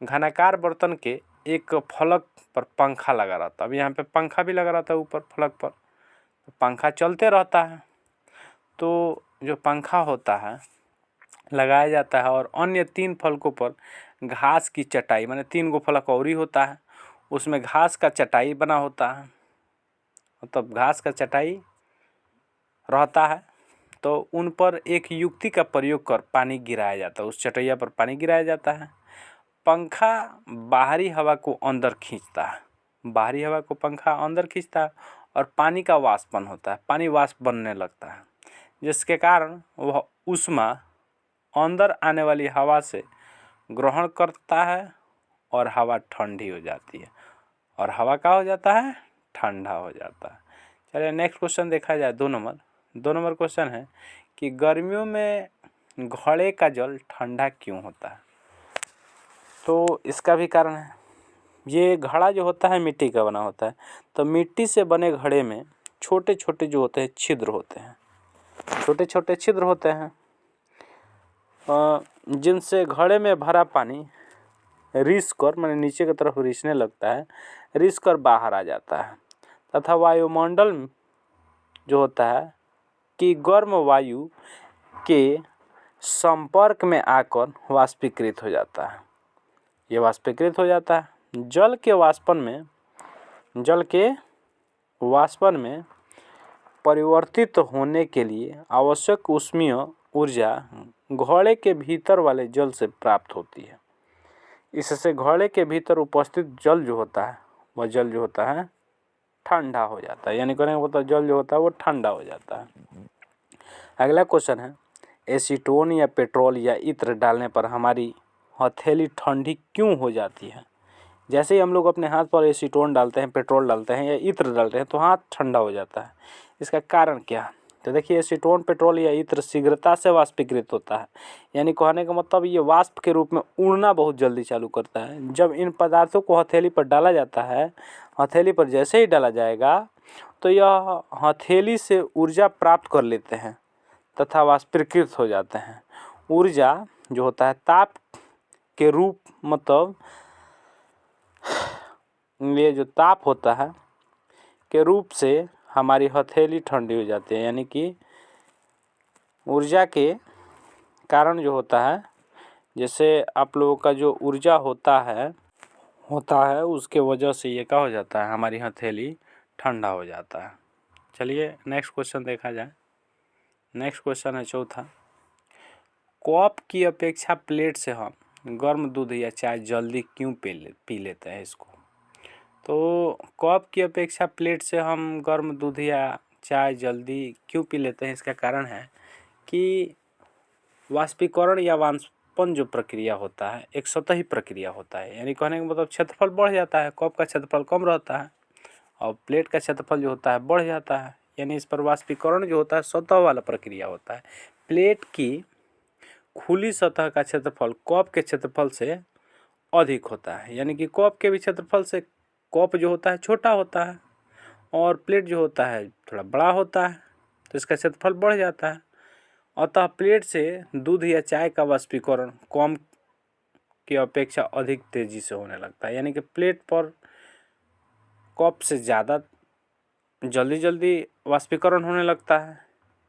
घनाकार बर्तन के एक फलक पर पंखा लगा रहता है। अब यहाँ पे पंखा भी लगा रहता है ऊपर फलक पर, तो पंखा चलते रहता है। तो जो पंखा होता है लगाया जाता है और अन्य 3 फलकों पर घास की चटाई, माने 3 गो फलक और ही होता है, उसमें घास का चटाई बना होता है, मतलब घास का चटाई रहता है। तो उन पर एक युक्ति का प्रयोग कर पानी गिराया जाता है, उस चटैया पर पानी गिराया जाता है पंखा बाहरी हवा को अंदर खींचता है, बाहरी हवा को पंखा अंदर खींचता है और पानी का वाष्पन होता है, पानी वाष्प बनने लगता है, जिसके कारण वह ऊष्मा अंदर आने वाली हवा से ग्रहण करता है और हवा ठंडी हो जाती है और हवा का हो जाता है, ठंडा हो जाता है। चलिए नेक्स्ट क्वेश्चन देखा जाए। 2 नंबर क्वेश्चन है कि गर्मियों में घड़े का जल ठंडा क्यों होता है? तो इसका भी कारण है। ये घड़ा जो होता है मिट्टी का बना होता है, तो मिट्टी से बने घड़े में छोटे छोटे जो होते हैं छिद्र होते हैं, छोटे छोटे छिद्र होते हैं, जिनसे घड़े में भरा पानी रिस कर माने नीचे की तरफ रिसने लगता है, रिस कर बाहर आ जाता है तथा वायुमंडल जो होता है कि गर्म वायु के संपर्क में आकर वाष्पीकृत हो जाता है। ये वाष्पीकृत हो जाता है। जल के वाष्पन में परिवर्तित होने के लिए आवश्यक ऊष्मीय ऊर्जा घड़े के भीतर वाले जल से प्राप्त होती है। इससे घड़े के भीतर उपस्थित जल जो होता है वह जल जो होता है ठंडा हो जाता है, यानी कहने का जल जो होता है वो ठंडा हो जाता है। अगला क्वेश्चन है, एसीटोन या पेट्रोल या इत्र डालने पर हमारी हथेली ठंडी क्यों हो जाती है? जैसे ही हम लोग अपने हाथ पर एसीटोन डालते हैं, पेट्रोल डालते हैं या इत्र डालते हैं तो हाथ ठंडा हो जाता है। इसका कारण क्या? तो देखिए, एसीटोन, पेट्रोल या इत्र शीघ्रता से वाष्पीकृत होता है, यानी कहने का मतलब ये वाष्प के रूप में उड़ना बहुत जल्दी चालू करता है। जब इन पदार्थों को हथेली पर डाला जाता है, हथेली पर जैसे ही डाला जाएगा तो यह हथेली से ऊर्जा प्राप्त कर लेते हैं तथा वाष्पीकृत हो जाते हैं। ऊर्जा जो होता है ताप के रूप, मतलब ये जो ताप होता है के रूप से हमारी हथेली ठंडी हो जाती है, यानी कि ऊर्जा के कारण जो होता है, जैसे आप लोगों का जो ऊर्जा होता है उसके वजह से ये क्या हो जाता है, हमारी हथेली ठंडा हो जाता है। चलिए नेक्स्ट क्वेश्चन देखा जाए। नेक्स्ट क्वेश्चन है चौथा, कप की अपेक्षा प्लेट से हम गर्म दूध या चाय जल्दी क्यों पी लेते हैं इसको? तो कप की अपेक्षा प्लेट से हम गर्म दूध या चाय जल्दी क्यों पी लेते हैं? इसका कारण है कि वाष्पीकरण या वाष्पन जो प्रक्रिया होता है एक सतही प्रक्रिया होता है, यानी कहने का मतलब क्षेत्रफल बढ़ जाता है। कप का क्षेत्रफल कम रहता है और प्लेट का क्षेत्रफल जो होता है बढ़ जाता है, यानी इस पर वाष्पीकरण जो होता है सतह वाला प्रक्रिया होता है। प्लेट की खुली सतह का क्षेत्रफल कप के क्षेत्रफल से अधिक होता है, यानी कि कप के भी क्षेत्रफल से कप जो होता है छोटा होता है और प्लेट जो होता है थोड़ा बड़ा होता है, तो इसका क्षेत्रफल बढ़ जाता है। अतः प्लेट से दूध या चाय का वाष्पीकरण कप की अपेक्षा अधिक तेजी से होने लगता है, यानी कि प्लेट पर कप से ज़्यादा जल्दी वाष्पीकरण होने लगता है,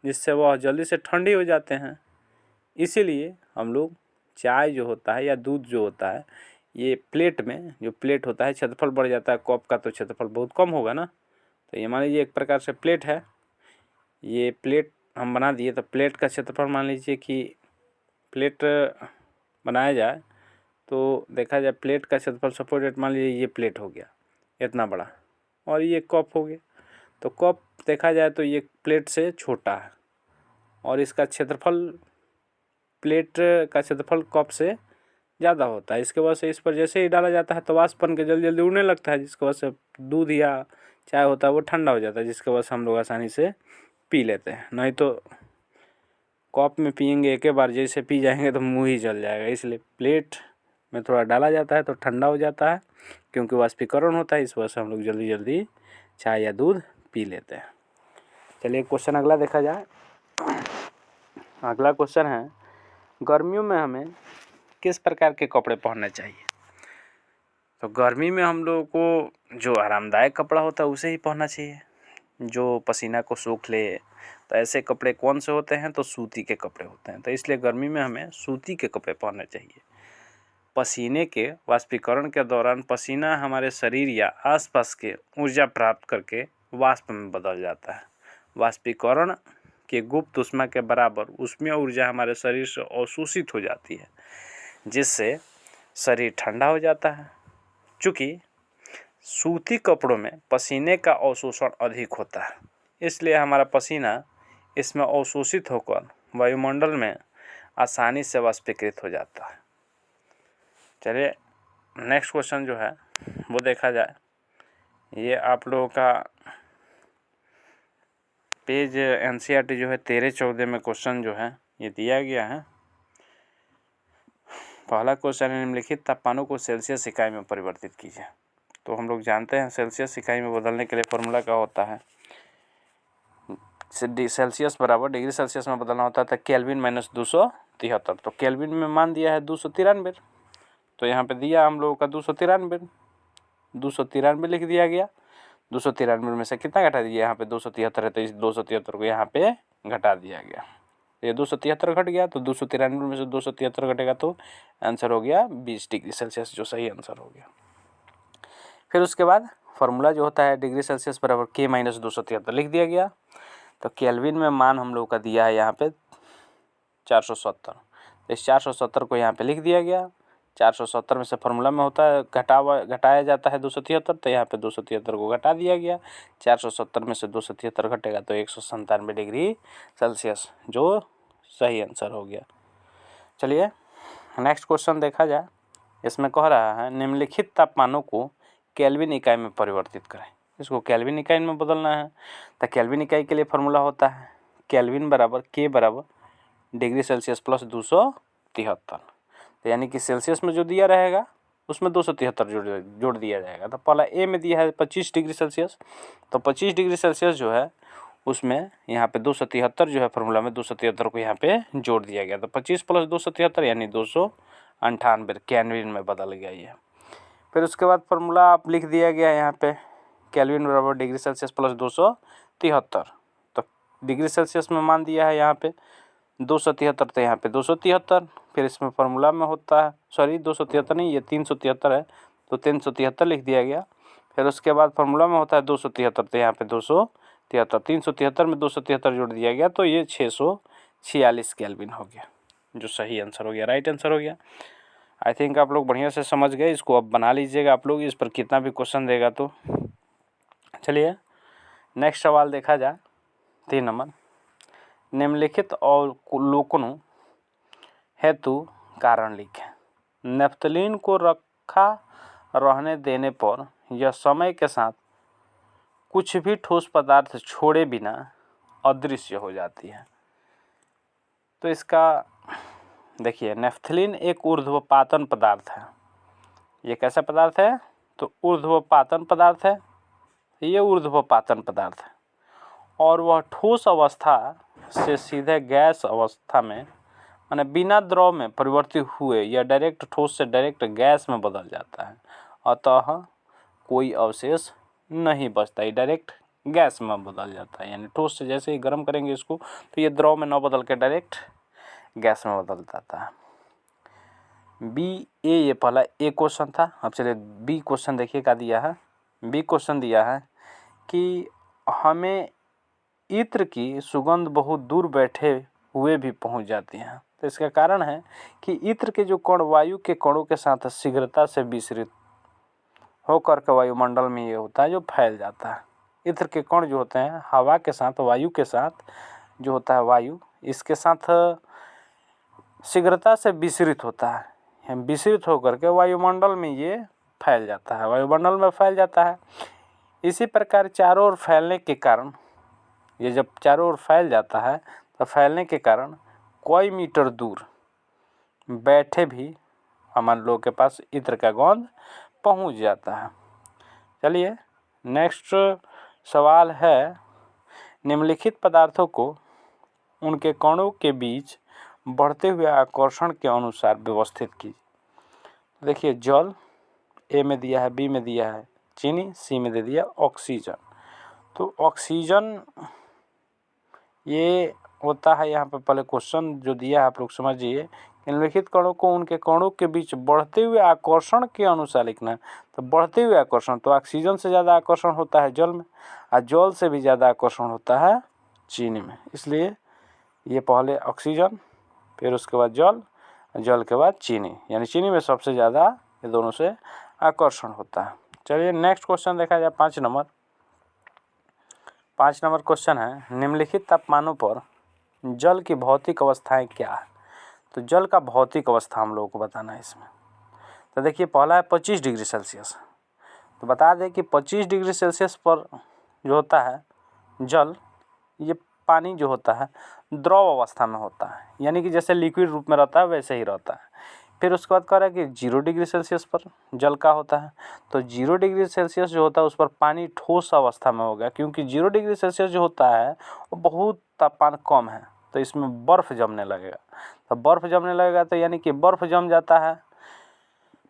जिससे वह जल्दी से ठंडी हो जाते हैं। इसीलिए हम लोग चाय जो होता है या दूध जो होता है, ये प्लेट में जो प्लेट होता है क्षेत्रफल बढ़ जाता है, कप का तो क्षेत्रफल बहुत कम होगा ना। तो ये मान लीजिए एक प्रकार से प्लेट है, ये प्लेट हम बना दिए, तो प्लेट का क्षेत्रफल मान लीजिए कि प्लेट बनाया जाए तो देखा जाए प्लेट का क्षेत्रफल सपोर्टेड मान लीजिए ये प्लेट हो गया इतना बड़ा और ये कप हो गया, तो कप देखा जाए तो ये प्लेट से छोटा है और इसका क्षेत्रफल प्लेट का क्षेत्रफल कप से ज़्यादा होता है। इसके वजह से इस पर जैसे ही डाला जाता है तो वाष्प बन के जल्दी उड़ने लगता है, जिसकी वजह से दूध या चाय होता है वो ठंडा हो जाता है, जिसकी वजह से हम लोग आसानी से पी लेते हैं। नहीं तो कप में पियेंगे एक बार जैसे पी जाएंगे तो मुँह ही जल जाएगा। इसलिए प्लेट में थोड़ा डाला जाता है तो ठंडा हो जाता है, क्योंकि वाष्पीकरण होता है, इस वजह से हम लोग जल्दी चाय या दूध पी लेते हैं। चलिए क्वेश्चन अगला देखा जाए। अगला क्वेश्चन है, गर्मियों में हमें किस प्रकार के कपड़े पहनने चाहिए? तो गर्मी में हम लोगों को जो आरामदायक कपड़ा होता है उसे ही पहनना चाहिए, जो पसीना को सोख ले। तो ऐसे कपड़े कौन से होते हैं? तो सूती के कपड़े होते हैं। तो इसलिए गर्मी में हमें सूती के कपड़े पहनने चाहिए। पसीने के वाष्पीकरण के दौरान पसीना हमारे शरीर या आसपास के ऊर्जा प्राप्त करके वाष्प में बदल जाता है। वाष्पीकरण के गुप्त ऊष्मा के बराबर ऊष्मीय ऊर्जा हमारे शरीर से अवशोषित हो जाती है, जिससे शरीर ठंडा हो जाता है। चूँकि सूती कपड़ों में पसीने का अवशोषण अधिक होता है, इसलिए हमारा पसीना इसमें अवशोषित होकर वायुमंडल में आसानी से वाष्पीकृत हो जाता है। चलिए नेक्स्ट क्वेश्चन जो है वो देखा जाए। ये आप लोगों का पेज एनसीईआरटी जो है 13-14 में क्वेश्चन जो है ये दिया गया है। पहला क्वेश्चन है, निम्नलिखित तापमानों को सेल्सियस इकाई में परिवर्तित कीजिए। तो हम लोग जानते हैं सेल्सियस इकाई में बदलने के लिए फॉर्मूला क्या होता है, सेल्सियस बराबर डिग्री सेल्सियस में बदलना होता है केल्विन माइनस 273। तो केल्विन में मान दिया है 293, तो यहाँ पे दिया हम लोगों का 293 लिख दिया गया। 293 में से कितना घटा दिया, यहाँ पे 273 है तो इस 273 को यहाँ पे घटा दिया गया। ये 273 घट गया तो 293 में से 273 घटेगा तो आंसर हो गया 20 डिग्री सेल्सियस, जो सही आंसर हो गया। फिर उसके बाद फॉर्मूला जो होता है डिग्री सेल्सियस बराबर के माइनस 273 लिख दिया गया। तो केल्विन में मान हम लोग का दिया है यहाँ पे 470, तो इस 470 को यहाँ पे लिख दिया गया। 470 में से फॉर्मूला में होता है घटाया जाता है 273, तो यहाँ पे 273 को घटा दिया गया। 470 में से 273 घटेगा तो 197 डिग्री सेल्सियस, जो सही आंसर हो गया। चलिए नेक्स्ट क्वेश्चन देखा जाए। इसमें कह रहा है निम्नलिखित तापमानों को केल्विन इकाई में परिवर्तित करें। इसको केल्विन इकाई में बदलना है। तो केल्विन इकाई के लिए फॉर्मूला होता है केल्विन बराबर के बराबर डिग्री सेल्सियस प्लस 273। तो यानी कि सेल्सियस में जो दिया रहेगा उसमें 273 जोड़ दिया जाएगा। तो पहला ए में दिया है 25 डिग्री सेल्सियस, तो 25 डिग्री सेल्सियस जो है उसमें यहाँ पे 273 जो है फॉर्मूला में 273 को यहाँ पे जोड़ दिया गया। तो 25 प्लस 273 यानी 298 केल्विन में बदल गया ये। फिर उसके बाद फॉर्मूला आप लिख दिया गया यहाँ पे केल्विन बराबर डिग्री सेल्सियस प्लस 273। तो डिग्री सेल्सियस में मान दिया है यहाँ पे 273, तो यहाँ पे 273। फिर इसमें फॉर्मूला में होता है 273 नहीं, ये 373 है, तो 373 लिख दिया गया। फिर उसके बाद फॉर्मूला में होता है 273, तो यहाँ पे 273, 373 में 273 जोड़ दिया गया तो ये 646 केल्विन हो गया, जो सही आंसर हो गया, राइट आंसर हो गया। आई थिंक आप लोग बढ़िया से समझ गए। इसको अब बना लीजिएगा आप लोग, इस पर कितना भी क्वेश्चन देगा तो। चलिए नेक्स्ट सवाल देखा जाए। 3 नंबर, निम्नलिखित अवलोकनों हेतु कारण लिखें। नेफ्थलीन को रखा रहने देने पर यह समय के साथ कुछ भी ठोस पदार्थ छोड़े बिना अदृश्य हो जाती है। तो इसका देखिए, नेफ्थलीन एक ऊर्ध्वपातन पदार्थ है। ये कैसा पदार्थ है, तो ऊर्ध्वपातन पदार्थ है। ये ऊर्ध्वपातन पदार्थ है और वह ठोस अवस्था से सीधे गैस अवस्था में माने बिना द्रव में परिवर्तित हुए या डायरेक्ट ठोस से डायरेक्ट गैस में बदल जाता है। अतः कोई अवशेष नहीं बचता, ये डायरेक्ट गैस में बदल जाता है। यानी ठोस से जैसे ही गर्म करेंगे इसको तो ये द्रव में न बदल के डायरेक्ट गैस में बदल जाता है। बी ए, ये पहला ए क्वेश्चन था। अब चलिए बी क्वेश्चन देखिए क्या दिया है। बी क्वेश्चन दिया है कि हमें इत्र की सुगंध बहुत दूर बैठे हुए भी पहुंच जाती है। तो इसका कारण है कि इत्र के जो कण वायु के कणों के साथ शीघ्रता से विसरित होकर के वायुमंडल में ये होता है जो फैल जाता है। इत्र के कण जो होते हैं हवा के साथ, वायु के साथ जो होता है, वायु इसके साथ शीघ्रता से विसरित होता है। विसरित होकर के वायुमंडल में ये फैल जाता है, वायुमंडल में फैल जाता है। इसी प्रकार चारों ओर फैलने के कारण, ये जब चारों ओर फैल जाता है तो फैलने के कारण कई मीटर दूर बैठे भी हमारे लोग के पास इत्र का गंध पहुंच जाता है। चलिए नेक्स्ट सवाल है, निम्नलिखित पदार्थों को उनके कणों के बीच बढ़ते हुए आकर्षण के अनुसार व्यवस्थित कीजिए। देखिए जल ए में दिया है, बी में दिया है चीनी, सी में दे दिया ऑक्सीजन। तो ऑक्सीजन ये होता है यहाँ पर, पहले क्वेश्चन जो दिया है आप लोग समझिए, निम्नलिखित कणों को उनके कणों के बीच बढ़ते हुए आकर्षण के अनुसार लिखना है। तो बढ़ते हुए आकर्षण, तो ऑक्सीजन से ज़्यादा आकर्षण होता है जल में और जल से भी ज़्यादा आकर्षण होता है चीनी में। इसलिए ये पहले ऑक्सीजन, फिर उसके बाद जल, जल के बाद चीनी, यानी चीनी में सबसे ज़्यादा ये दोनों से आकर्षण होता है। चलिए नेक्स्ट क्वेश्चन देखा जाए 5 नंबर। 5 नंबर क्वेश्चन है, निम्नलिखित तापमानों पर जल की भौतिक अवस्थाएं क्या है। तो जल का भौतिक अवस्था हम लोगों को बताना है इसमें। तो देखिए पहला है 25 डिग्री सेल्सियस। तो बता दें कि 25 डिग्री सेल्सियस पर जो होता है जल, ये पानी जो होता है द्रव अवस्था में होता है, यानी कि जैसे लिक्विड रूप में रहता है वैसे ही रहता है। फिर उसके बाद कह रहा है कि 0 डिग्री सेल्सियस पर जल का होता है। तो 0 डिग्री सेल्सियस जो होता है उस पर पानी ठोस अवस्था में होगा, क्योंकि 0 डिग्री सेल्सियस जो होता है वो बहुत तापमान कम है, तो इसमें बर्फ़ जमने लगेगा। तो बर्फ़ जमने लगेगा तो यानी कि बर्फ़ जम जाता है,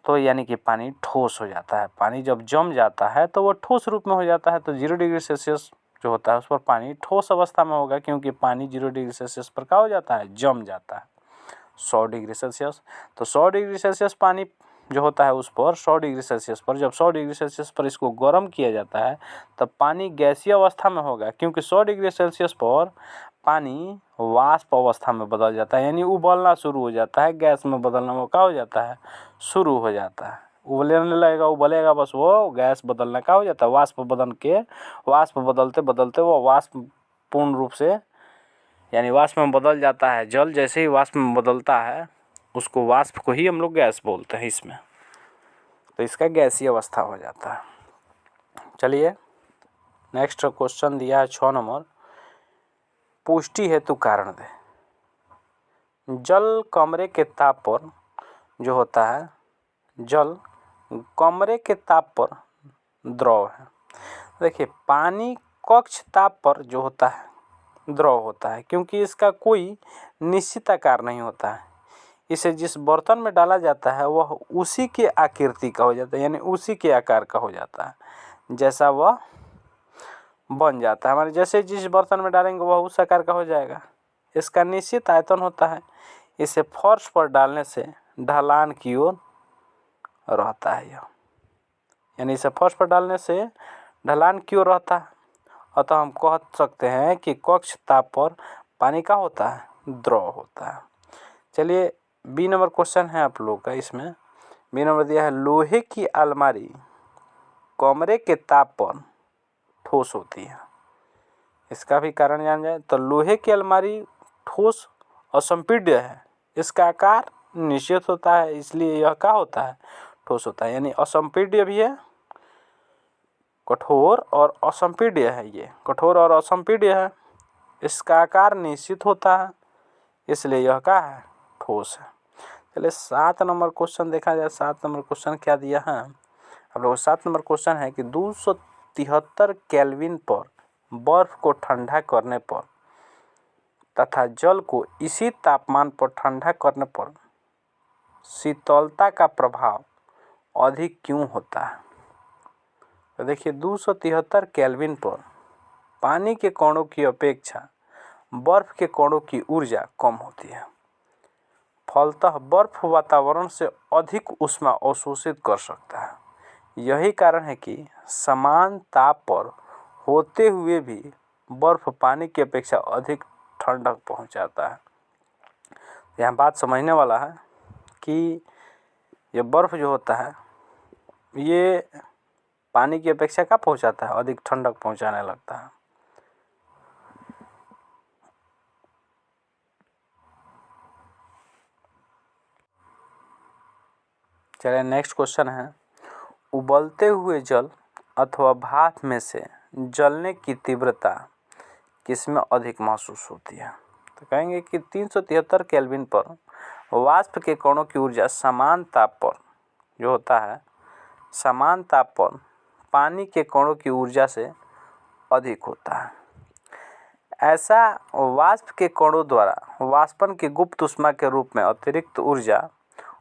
तो यानी कि पानी ठोस हो जाता है। पानी जब जम जाता है तो वो ठोस रूप में हो जाता है। तो 0 डिग्री सेल्सियस जो होता है उस पर पानी ठोस अवस्था में होगा, क्योंकि पानी 0 डिग्री सेल्सियस पर क्या हो जाता है, जम जाता है। 100 डिग्री सेल्सियस, तो 100 डिग्री सेल्सियस पानी जो होता है उस पर 100 डिग्री सेल्सियस पर, जब 100 डिग्री सेल्सियस पर इसको गर्म किया जाता है तब पानी गैसीय अवस्था में होगा, क्योंकि 100 डिग्री सेल्सियस पर पानी वाष्प अवस्था में बदल जाता है, यानी उबलना शुरू हो जाता है। गैस में बदलना वो क्या हो जाता है, शुरू हो जाता है। उबलने लगेगा, उबलेगा, बस वो गैस बदलना क्या हो जाता है, वाष्प बदलते बदलते वो वाष्प पूर्ण रूप से, यानी वाष्प में बदल जाता है। जल जैसे ही वाष्प में बदलता है उसको, वाष्प को ही हम लोग गैस बोलते हैं इसमें, तो इसका गैसीय अवस्था हो जाता है। चलिए नेक्स्ट क्वेश्चन दिया है 6 नंबर, पुष्टि हेतु कारण दे। जल कमरे के ताप पर जो होता है, जल कमरे के ताप पर द्रव है। देखिए पानी कक्ष ताप पर जो होता है द्रव होता है, क्योंकि इसका कोई निश्चित आकार नहीं होता है। इसे जिस बर्तन में डाला जाता है वह उसी के आकृति का हो जाता है, यानी उसी के आकार का हो जाता है जैसा वह बन जाता है। हमारे जैसे जिस बर्तन में डालेंगे वह उस आकार का हो जाएगा। इसका निश्चित आयतन होता है। इसे फर्श पर डालने से ढलान की ओर रहता है यह, यानी इसे फर्श पर डालने से ढलान की ओर रहता है। अतः हम कह सकते हैं कि कक्ष ताप पर पानी का होता है, द्रव होता है। चलिए बी नंबर क्वेश्चन है आप लोग का, इसमें बी नंबर दिया है, लोहे की अलमारी कमरे के ताप पर ठोस होती है। इसका भी कारण जान जाए तो लोहे की अलमारी ठोस असंपीड्य है, इसका आकार निश्चित होता है, इसलिए यह क्या होता है, ठोस होता है। यानी असंपीड्य भी है, कठोर और असंपीड्य है। ये कठोर और असंपीड्य है, इसका आकार निश्चित होता है, इसलिए यह क्या है, ठोस है। चलिए 7 नंबर क्वेश्चन देखा जाए। 7 नंबर क्वेश्चन क्या दिया है आप लोगों को। 7 नंबर क्वेश्चन है कि 273 केल्विन पर बर्फ को ठंडा करने पर तथा जल को इसी तापमान पर ठंडा करने पर शीतलता का प्रभाव अधिक क्यों होता है। तो देखिए 273 केल्विन पर पानी के कणों की अपेक्षा बर्फ के कणों की ऊर्जा कम होती है। फलतः बर्फ वातावरण से अधिक ऊष्मा अवशोषित कर सकता है। यही कारण है कि समान ताप पर होते हुए भी बर्फ पानी की अपेक्षा अधिक ठंडक पहुंचाता है। यहाँ बात समझने वाला है कि ये बर्फ जो होता है ये पानी की अपेक्षा क्या पहुंचाता है, अधिक ठंडक पहुंचाने लगता है। चलिए नेक्स्ट क्वेश्चन है, उबलते हुए जल अथवा भाप में से जलने की तीव्रता किसमें अधिक महसूस होती है। तो कहेंगे कि 373 केल्विन पर वाष्प के कणों की ऊर्जा समान ताप पर जो होता है, समान ताप पर पानी के कणों की ऊर्जा से अधिक होता है। ऐसा वाष्प के कणों द्वारा वाष्पन की गुप्त ऊष्मा के रूप में अतिरिक्त ऊर्जा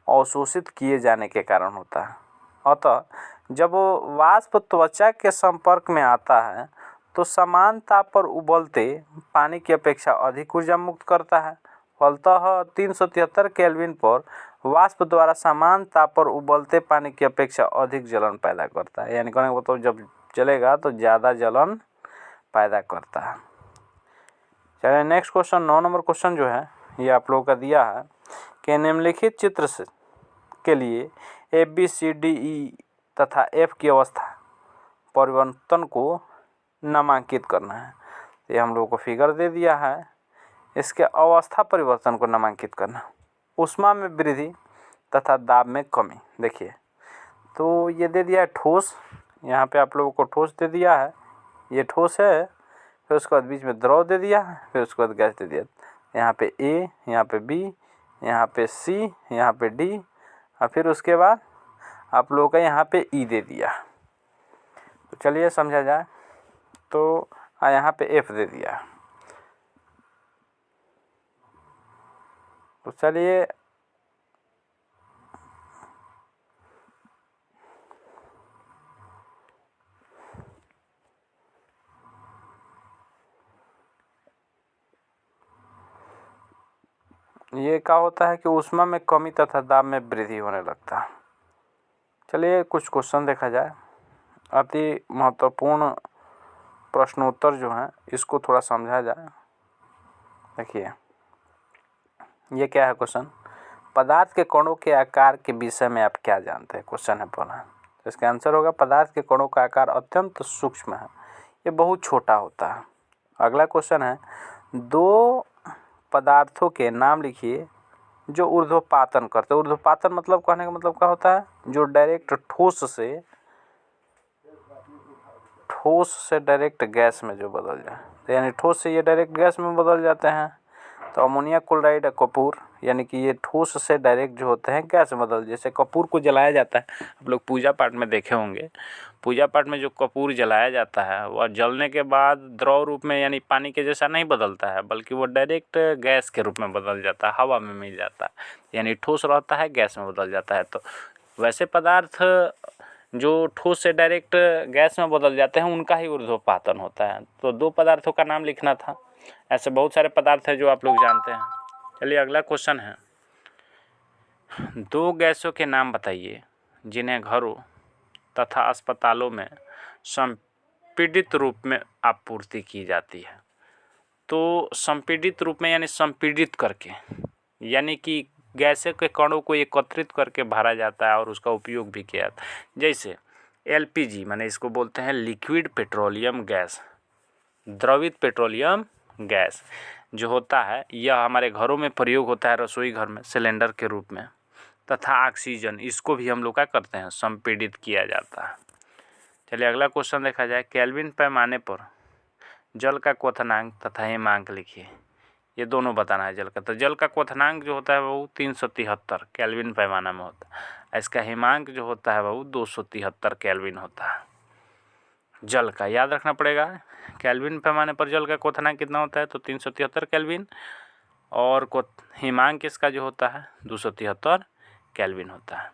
अवशोषित किए जाने के कारण होता है। अतः जब वो वाष्प त्वचा के संपर्क में आता है तो समान ताप पर उबलते पानी की अपेक्षा अधिक ऊर्जा मुक्त करता है। फलतः 373 केल्विन पर वाष्प द्वारा समान ताप पर उबलते पानी की अपेक्षा अधिक जलन पैदा करता है। यानी कहने का मतलब जब जलेगा तो ज़्यादा जलन पैदा करता है। चलिए नेक्स्ट क्वेश्चन 9 नंबर क्वेश्चन जो है ये आप लोगों का दिया है के निम्नलिखित चित्र से के लिए A B C D E तथा एफ की अवस्था परिवर्तन को नामांकित करना है। ये हम लोगों को फिगर दे दिया है, इसके अवस्था परिवर्तन को नामांकित करना। ऊष्मा में वृद्धि तथा दाब में कमी। देखिए तो ये दे दिया है ठोस, यहाँ पे आप लोगों को ठोस दे दिया है, ये ठोस है, फिर उसके बाद बीच में द्रव दे दिया है, फिर उसके बाद गैस दे दिया। यहाँ पे ए, यहाँ पे बी, यहाँ पे सी, यहाँ पे डी, और फिर उसके बाद आप लोगों का यहाँ पे ई दे दिया। तो चलिए समझा जाए, तो यहाँ पे एफ दे दिया। तो चलिए ये क्या होता है कि ऊष्मा में कमी तथा दाब में वृद्धि होने लगता है। चलिए कुछ क्वेश्चन देखा जाए। अति महत्वपूर्ण प्रश्नोत्तर जो हैं इसको थोड़ा समझा जाए। देखिए ये क्या है क्वेश्चन, पदार्थ के कणों के आकार के विषय में आप क्या जानते हैं, क्वेश्चन है पहला। तो इसका आंसर होगा पदार्थ के कणों का आकार अत्यंत सूक्ष्म है, ये बहुत छोटा होता है। अगला क्वेश्चन है, दो पदार्थों के नाम लिखिए जो ऊर्ध्वपातन करते हैं। ऊर्ध्वपातन मतलब कहने का मतलब क्या होता है, जो डायरेक्ट ठोस से डायरेक्ट गैस में जो बदल जाए, तो यानी ठोस से ये डायरेक्ट गैस में बदल जाते हैं। तो अमोनिया क्लोराइड, कपूर, यानी कि ये ठोस से डायरेक्ट जो होते हैं गैस में बदल, जैसे कपूर को जलाया जाता है, आप लोग पूजा पाठ में देखे होंगे, पूजा पाठ में जो कपूर जलाया जाता है वह जलने के बाद द्रव रूप में यानी पानी के जैसा नहीं बदलता है, बल्कि वो डायरेक्ट गैस के रूप में बदल जाता है, हवा में मिल जाता है, यानी ठोस रहता है गैस में बदल जाता है। तो वैसे पदार्थ जो ठोस से डायरेक्ट गैस में बदल जाते हैं उनका ही ऊर्ध्वपातन होता है। तो दो पदार्थों का नाम लिखना था, ऐसे बहुत सारे पदार्थ हैं जो आप लोग जानते हैं। चलिए अगला क्वेश्चन है, दो गैसों के नाम बताइए जिन्हें घरों तथा अस्पतालों में संपीड़ित रूप में आपूर्ति की जाती है। तो संपीड़ित रूप में यानी संपीड़ित करके, यानी कि गैसों के कणों को एकत्रित करके भरा जाता है और उसका उपयोग भी किया जाता है। जैसे एलपीजी, माने इसको बोलते हैं लिक्विड पेट्रोलियम गैस, द्रवित पेट्रोलियम गैस जो होता है यह हमारे घरों में प्रयोग होता है, रसोई घर में सिलेंडर के रूप में। तथा ऑक्सीजन, इसको भी हम लोग क्या करते हैं, संपीड़ित किया जाता है। चलिए अगला क्वेश्चन देखा जाए, केल्विन पैमाने पर जल का क्वथनांक तथा हिमांक लिखिए। ये दोनों बताना है जल का। तो जल का क्वथनांक जो होता है वो 373 केल्विन पैमाना में होता है, इसका हिमांक जो होता है वो 273 केल्विन होता है। जल का याद रखना पड़ेगा, केल्विन पैमाने पर जल का क्वथनांक कितना होता है, तो 373 केल्विन, और हिमांक इसका जो होता है 273 केल्विन होता है।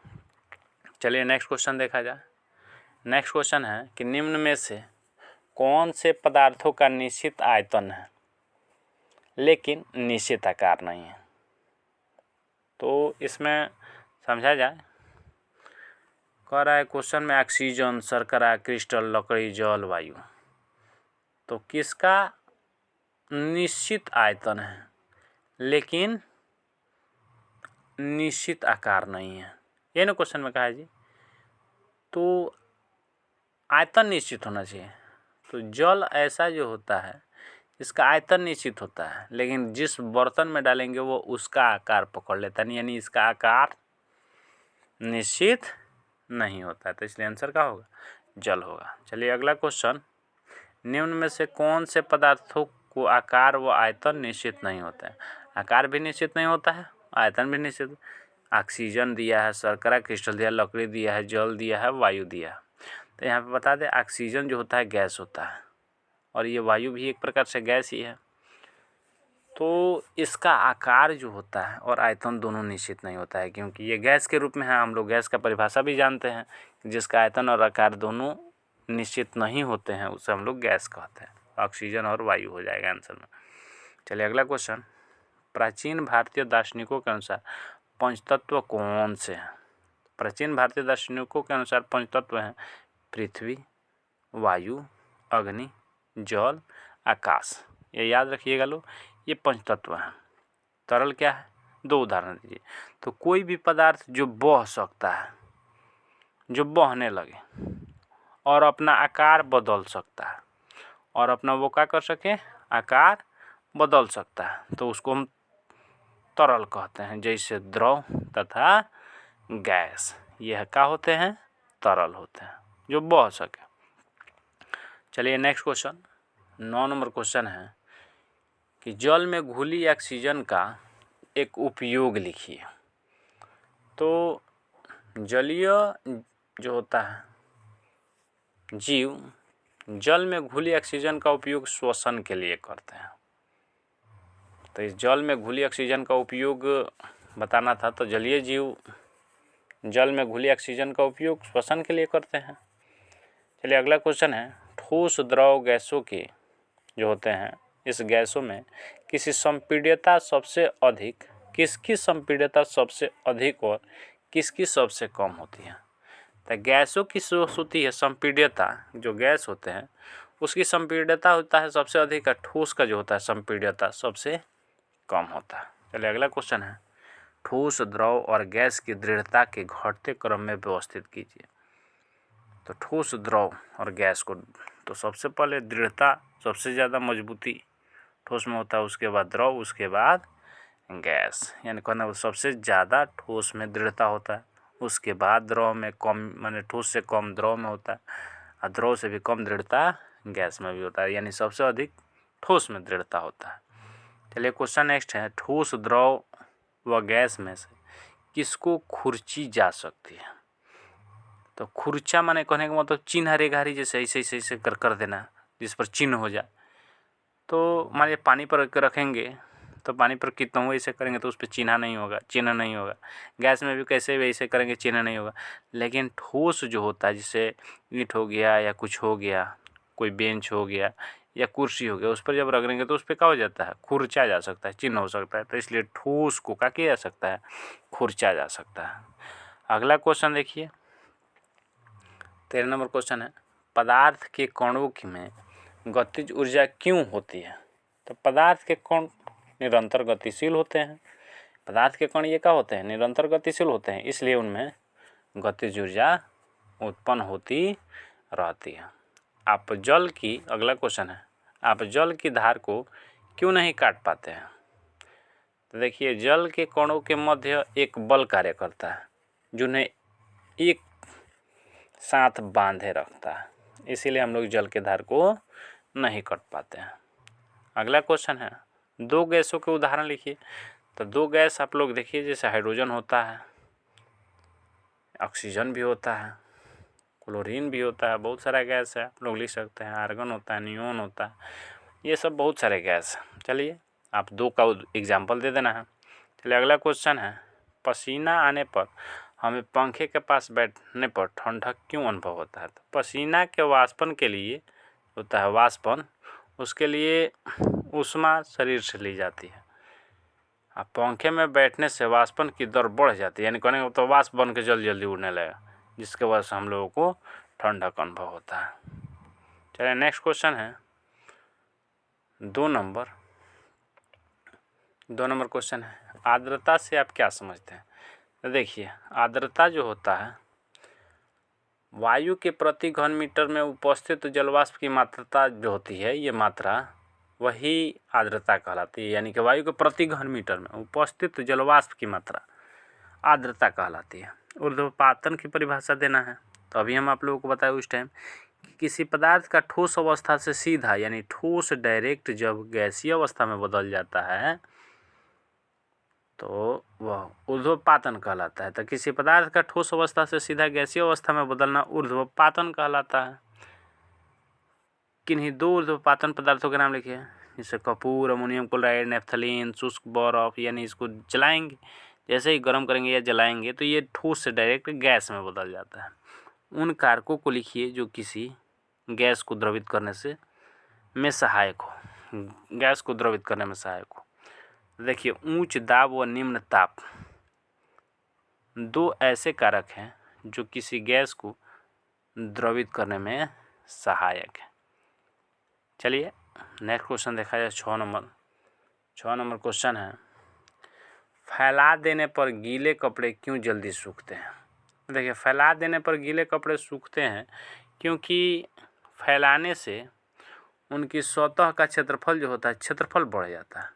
चलिए नेक्स्ट क्वेश्चन देखा जाए। नेक्स्ट क्वेश्चन है कि निम्न में से कौन से पदार्थों का निश्चित आयतन है लेकिन निश्चित आकार नहीं है। तो इसमें समझा जाए, कह रहा है क्वेश्चन में ऑक्सीजन, शर्करा, क्रिस्टल, लकड़ी, जल, वायु, तो किसका निश्चित आयतन है लेकिन निश्चित आकार नहीं है, ये ना क्वेश्चन में कहा है जी। तो आयतन निश्चित होना चाहिए। तो जल ऐसा जो होता है इसका आयतन निश्चित होता है, लेकिन जिस बर्तन में डालेंगे वो उसका आकार पकड़ लेता है, यानी इसका आकार निश्चित नहीं होता है। तो इसलिए आंसर क्या होगा, जल होगा। चलिए अगला क्वेश्चन, निम्न में से कौन से पदार्थों को आकार व आयतन निश्चित नहीं होता है। आकार भी निश्चित नहीं होता है, आयतन भी निश्चित। ऑक्सीजन दिया है, शर्करा क्रिस्टल दिया है, लकड़ी दिया है, जल दिया है, वायु दिया है। तो यहाँ पे बता दें ऑक्सीजन जो होता है गैस होता है और ये वायु भी एक प्रकार से गैस ही है। तो इसका आकार जो होता है और आयतन दोनों निश्चित नहीं होता है, क्योंकि ये गैस के रूप में है। हम लोग गैस का परिभाषा भी जानते हैं, जिसका आयतन और आकार दोनों निश्चित नहीं होते हैं उसे हम लोग गैस कहते हैं। ऑक्सीजन और वायु हो जाएगा आंसर में। चलिए अगला क्वेश्चन, प्राचीन भारतीय दार्शनिकों के अनुसार पंचतत्व कौन से हैं। प्राचीन भारतीय दार्शनिकों के अनुसार पंचतत्व हैं पृथ्वी, वायु, अग्नि, जल, आकाश। ये याद रखिएगा लोग, ये पंचतत्व हैं। तरल क्या है, दो उदाहरण दीजिए। तो कोई भी पदार्थ जो बह सकता है, जो बहने लगे और अपना आकार बदल सकता है, और अपना वो क्या कर सके, आकार बदल सकता है, तो उसको हम तरल कहते हैं। जैसे द्रव तथा गैस, यह क्या होते हैं, तरल होते हैं, जो बह सके। चलिए नेक्स्ट क्वेश्चन, 9 नंबर क्वेश्चन है कि जल में घुली ऑक्सीजन का एक उपयोग लिखिए। तो जलीय जो होता है जीव जल में घुली ऑक्सीजन का उपयोग श्वसन के लिए करते हैं। तो इस जल में घुली ऑक्सीजन का उपयोग बताना था, तो जलीय जीव जल में घुली ऑक्सीजन का उपयोग श्वसन के लिए करते हैं। चलिए अगला क्वेश्चन है, ठोस द्रव गैसों के जो होते हैं, इस गैसों में किसकी संपीड्यता सबसे अधिक और किसकी सबसे कम होती है। तो गैसों की होती है संपीड्यता, जो गैस होते हैं उसकी संपीड्यता होता है सबसे अधिक, और ठोस का जो होता है संपीड्यता सबसे कम होता है। चलिए अगला क्वेश्चन है, ठोस द्रव और गैस की दृढ़ता के घटते क्रम में व्यवस्थित कीजिए। तो ठोस द्रव और गैस को, तो सबसे पहले दृढ़ता, सबसे ज़्यादा मजबूती ठोस में होता है, उसके बाद द्रव, उसके बाद गैस, यानी कहना वो सबसे ज़्यादा ठोस में दृढ़ता होता है, उसके बाद द्रव में कम, माने ठोस से कम द्रव में होता है, और द्रव से भी कम दृढ़ता गैस में भी होता है, यानी सबसे अधिक ठोस में दृढ़ता होता है। चलिए क्वेश्चन नेक्स्ट है, ठोस द्रव व गैस में से किसको खुरची जा सकती है। तो खुरचा माने कहने का मतलब चिन्ह रेखारी, जैसे ऐसे कर देना जिस पर चिन्ह हो जाए। तो मान लीजिए पानी पर रखेंगे तो पानी पर कितना हुआ ऐसे करेंगे तो उस पर चिन्ह नहीं होगा। गैस में भी कैसे भी ऐसे करेंगे चिन्ह नहीं होगा। लेकिन ठोस जो होता है, जैसे ईंट हो गया या कुछ हो गया, कोई बेंच हो गया या कुर्सी हो गया, उस पर जब रख देंगे तो उस पर क्या हो जाता है, खुरचा जा सकता है, चिन्ह हो सकता है। तो इसलिए ठोस को क्या किया जा सकता है, खुरचा जा सकता है। अगला क्वेश्चन देखिए, 13 नंबर क्वेश्चन है, पदार्थ के कणों में गतिज ऊर्जा क्यों होती है। तो पदार्थ के कण निरंतर गतिशील होते हैं, पदार्थ के कण ये क्या होते हैं, निरंतर गतिशील होते हैं, इसलिए उनमें गतिज ऊर्जा उत्पन्न होती रहती है। आप जल की, अगला क्वेश्चन है, आप जल की धार को क्यों नहीं काट पाते हैं। तो देखिए जल के कणों के मध्य एक बल कार्य करता है, जिन्हें एक साथ बांधे रखता है, इसीलिए हम लोग जल के धार को नहीं काट पाते हैं। अगला क्वेश्चन है, दो गैसों के उदाहरण लिखिए। तो दो गैस आप लोग देखिए, जैसे हाइड्रोजन होता है, ऑक्सीजन भी होता है, क्लोरीन भी होता है, बहुत सारा गैस है, आप लोग लिख सकते हैं, आर्गन होता है, नियोन होता है, ये सब बहुत सारे गैस हैं। चलिए आप दो का एग्जाम्पल दे देना है। चलिए अगला क्वेश्चन है, पसीना आने पर हमें पंखे के पास बैठने पर ठंडक क्यों अनुभव होता है। तो पसीना के वाष्पन के लिए होता है वाष्पन, उसके लिए ऊष्मा शरीर से ली जाती है। अब पंखे में बैठने से वाष्पन की दर बढ़ जाती है, यानी कहने तो वाष्प बन के जल्दी जल्दी उड़ने लगेगा, जिसके वजह से हम लोगों को ठंडक अनुभव होता है। चलिए नेक्स्ट क्वेश्चन है, 2 नंबर क्वेश्चन है, आर्द्रता से आप क्या समझते हैं। तो देखिए आर्द्रता जो होता है, वायु के प्रति घन मीटर में उपस्थित जलवाष्प की मात्रा जो होती है, ये मात्रा वही आर्द्रता कहलाती है, यानी कि वायु के प्रति घन मीटर में उपस्थित जलवाष्प की मात्रा आर्द्रता कहलाती है। ऊर्ध्वपातन की परिभाषा देना है, तो अभी हम आप लोगों को बताए उस टाइम कि किसी पदार्थ का ठोस अवस्था से सीधा, यानी ठोस डायरेक्ट जब गैसीय अवस्था में बदल जाता है तो वह ऊर्ध्वपातन कहलाता है। तो किसी पदार्थ का ठोस अवस्था से सीधा गैसीय अवस्था में बदलना ऊर्ध्वपातन कहलाता है। किन्हीं दो ऊर्ध्वपातन पदार्थों के नाम लिखिए, जैसे कपूर, अमोनियम क्लोराइड, नेफ्थलीन, शुष्क बर्फ, यानी इसको जलाएंगे, जैसे ही गर्म करेंगे या जलाएंगे तो ये ठोस से डायरेक्ट गैस में बदल जाता है। उन कारकों को लिखिए जो किसी गैस को द्रवित करने में सहायक हो, गैस को द्रवित करने में सहायक हो। देखिए उच्च दाब व निम्न ताप दो ऐसे कारक हैं जो किसी गैस को द्रवित करने में सहायक है। चलिए नेक्स्ट क्वेश्चन देखा जाए, 6 नंबर क्वेश्चन है, फैला देने पर गीले कपड़े क्यों जल्दी सूखते हैं? देखिए, फैला देने पर गीले कपड़े सूखते हैं क्योंकि फैलाने से उनकी सतह का क्षेत्रफल जो होता है, क्षेत्रफल बढ़ जाता है,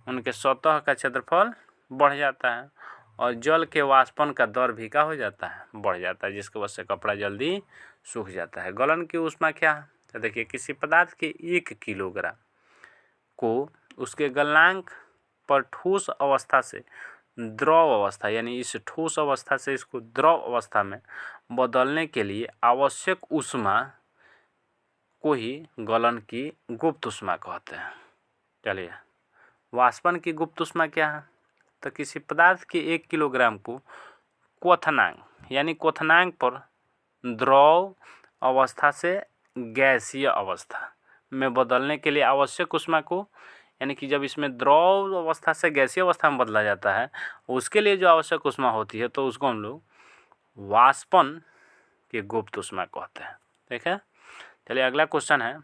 उनके सतह का क्षेत्रफल बढ़ जाता है और जल के वाष्पन का दर भी क्या हो जाता है, बढ़ जाता है, जिसकी वजह से कपड़ा जल्दी सूख जाता है। गलन की ऊष्मा क्या है? तो देखिए, किसी पदार्थ के 1 किलोग्राम को उसके गलनांक पर ठोस अवस्था से द्रव अवस्था, यानी इस ठोस अवस्था से इसको द्रव अवस्था में बदलने के लिए आवश्यक ऊष्मा को ही गलन की गुप्त ऊष्मा कहते हैं। चलिए, वाष्पन की गुप्त ऊष्मा क्या है? तो किसी पदार्थ के 1 किलोग्राम को क्वथनांक, यानी क्वथनांक पर द्रव अवस्था से गैसीय अवस्था में बदलने के लिए आवश्यक ऊष्मा को, यानी कि जब इसमें द्रव अवस्था से गैसीय अवस्था में बदला जाता है, उसके लिए जो आवश्यक ऊष्मा होती है, तो उसको हम लोग वाष्पन की गुप्त ऊष्मा कहते हैं। ठीक है। चलिए, अगला क्वेश्चन है,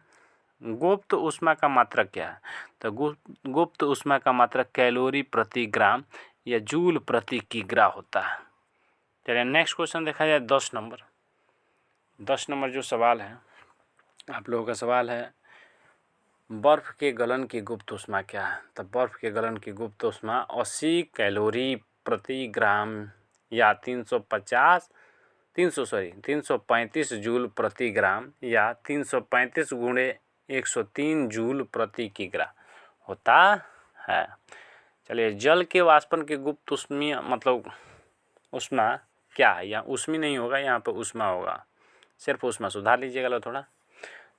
गुप्त ऊष्मा का मात्रक क्या है? तो गुप्त ऊष्मा का मात्रक कैलोरी प्रति ग्राम या जूल प्रति किग्रा होता है। चलिए, नेक्स्ट क्वेश्चन देखा जाए, 10 नंबर जो सवाल है आप लोगों का सवाल है, बर्फ़ के गलन की गुप्त ऊष्मा क्या है? तो बर्फ़ के गलन की गुप्त ऊष्मा 80 कैलोरी प्रति ग्राम या 335 जूल प्रति ग्राम या 335 गुणे 103 जूल प्रति किग्रा होता है। चलिए, जल के वाष्पन की गुप्त ऊष्मीय मतलब ऊष्मा क्या है? यहाँ ऊष्मी नहीं होगा, यहाँ पर ऊष्मा होगा, सिर्फ ऊष्मा, सुधार लीजिएगा थोड़ा।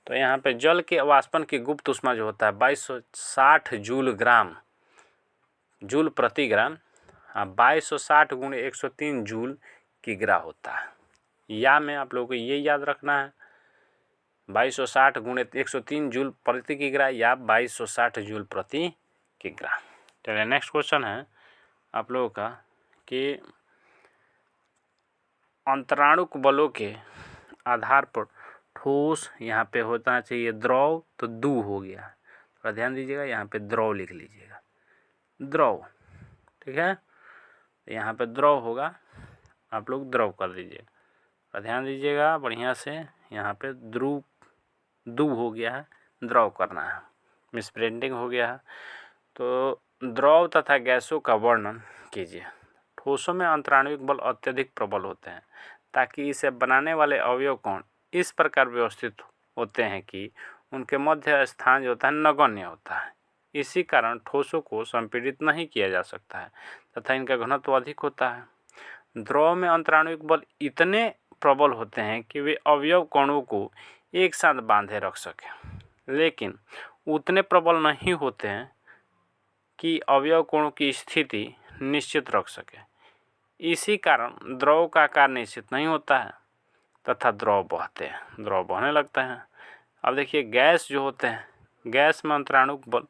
तो यहाँ पे जल के वाष्पन की गुप्त ऊष्मा जो होता है 2260 जूल प्रति ग्राम, 2260 गुणे 103 जूल किग्रा होता है। या में आप लोगों को ये याद रखना है, 2260 गुणे 103 जूल प्रति किग्रा या 2260 जूल प्रति किग्रा। चलिए, नेक्स्ट क्वेश्चन है आप लोगों का कि अंतराणुक बलों के आधार पर ठोस, यहाँ पे होना चाहिए द्रव, तो दू हो गया, थोड़ा ध्यान दीजिएगा, यहाँ पे द्रव लिख लीजिएगा, द्रव। ठीक है, यहाँ पे द्रव होगा, आप लोग द्रव कर दीजिए, ध्यान दीजिएगा बढ़िया से, यहाँ पे दू हो गया है, द्रव करना है, मिसप्रिंटिंग हो गया है। तो द्रव तथा गैसों का वर्णन कीजिए। ठोसों में अंतराणुविक बल अत्यधिक प्रबल होते हैं, ताकि इसे बनाने वाले अवयव कोण इस प्रकार व्यवस्थित होते हैं कि उनके मध्य स्थान जो होता है नगण्य होता है। इसी कारण ठोसों को संपीड़ित नहीं किया जा सकता है तथा इनका घनत्व अधिक होता है। द्रव में अंतराणुविक बल इतने प्रबल होते हैं कि वे अवयव कणों को एक साथ बांधे रख सकें, लेकिन उतने प्रबल नहीं होते हैं कि अवयव कोणों की स्थिति निश्चित रख सके। इसी कारण द्रव का आकार निश्चित नहीं होता है तथा द्रव बहने लगते हैं। अब देखिए, गैस जो होते हैं, गैस में अंतराणुक बल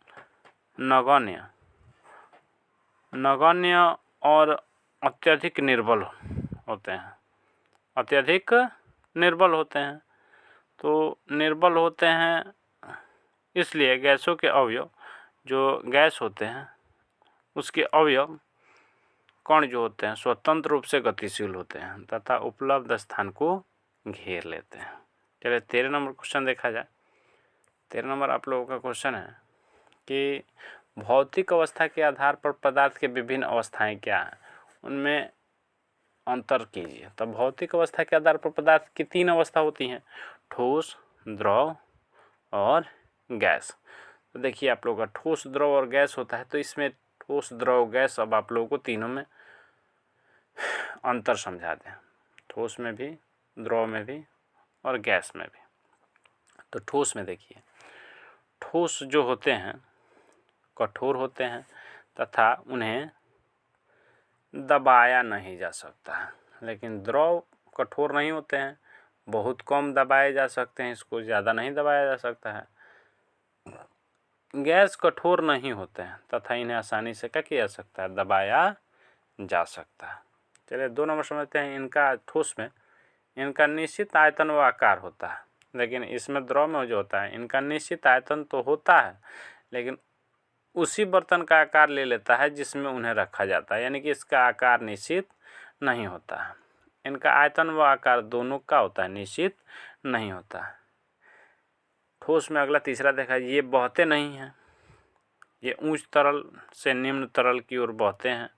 नगण्य और अत्यधिक निर्बल होते हैं। तो निर्बल होते हैं, इसलिए गैसों के अवयव जो गैस होते हैं उसके अवयव कण जो होते हैं स्वतंत्र रूप से गतिशील होते हैं तथा उपलब्ध स्थान को घेर लेते हैं। चलिए, 13 नंबर क्वेश्चन देखा जाए। 13 नंबर आप लोगों का क्वेश्चन है कि भौतिक अवस्था के आधार पर पदार्थ के विभिन्न अवस्थाएं क्या हैं, उनमें अंतर कीजिए। तब भौतिक अवस्था के आधार पर पदार्थ की 3 अवस्था होती हैं, ठोस, द्रव और गैस। तो देखिए, आप लोगों का ठोस, द्रव और गैस होता है, तो इसमें ठोस, द्रव, गैस, अब आप लोगों को तीनों में अंतर समझा दें, ठोस में भी, द्रव में भी और गैस में भी। तो ठोस में देखिए, ठोस जो होते हैं कठोर होते हैं तथा उन्हें दबाया नहीं जा सकता है, लेकिन द्रव कठोर नहीं होते हैं, बहुत कम दबाए जा सकते हैं, इसको ज़्यादा नहीं दबाया जा सकता है। गैस कठोर नहीं होते हैं तथा इन्हें आसानी से क्या किया जा सकता है, दबाया जा सकता है। चलिए, 2 नंबर समझते हैं। इनका ठोस में इनका निश्चित आयतन व आकार होता है, लेकिन इसमें द्रव में जो होता है इनका निश्चित आयतन तो होता है, लेकिन उसी बर्तन का आकार ले लेता है जिसमें उन्हें रखा जाता है, यानी कि इसका आकार निश्चित नहीं होता है। इनका आयतन व आकार दोनों का होता है, निश्चित नहीं होता है। ठोस में अगला तीसरा देखा, ये बहते नहीं हैं, ये उच्च तरल से निम्न तरल की ओर बहते हैं,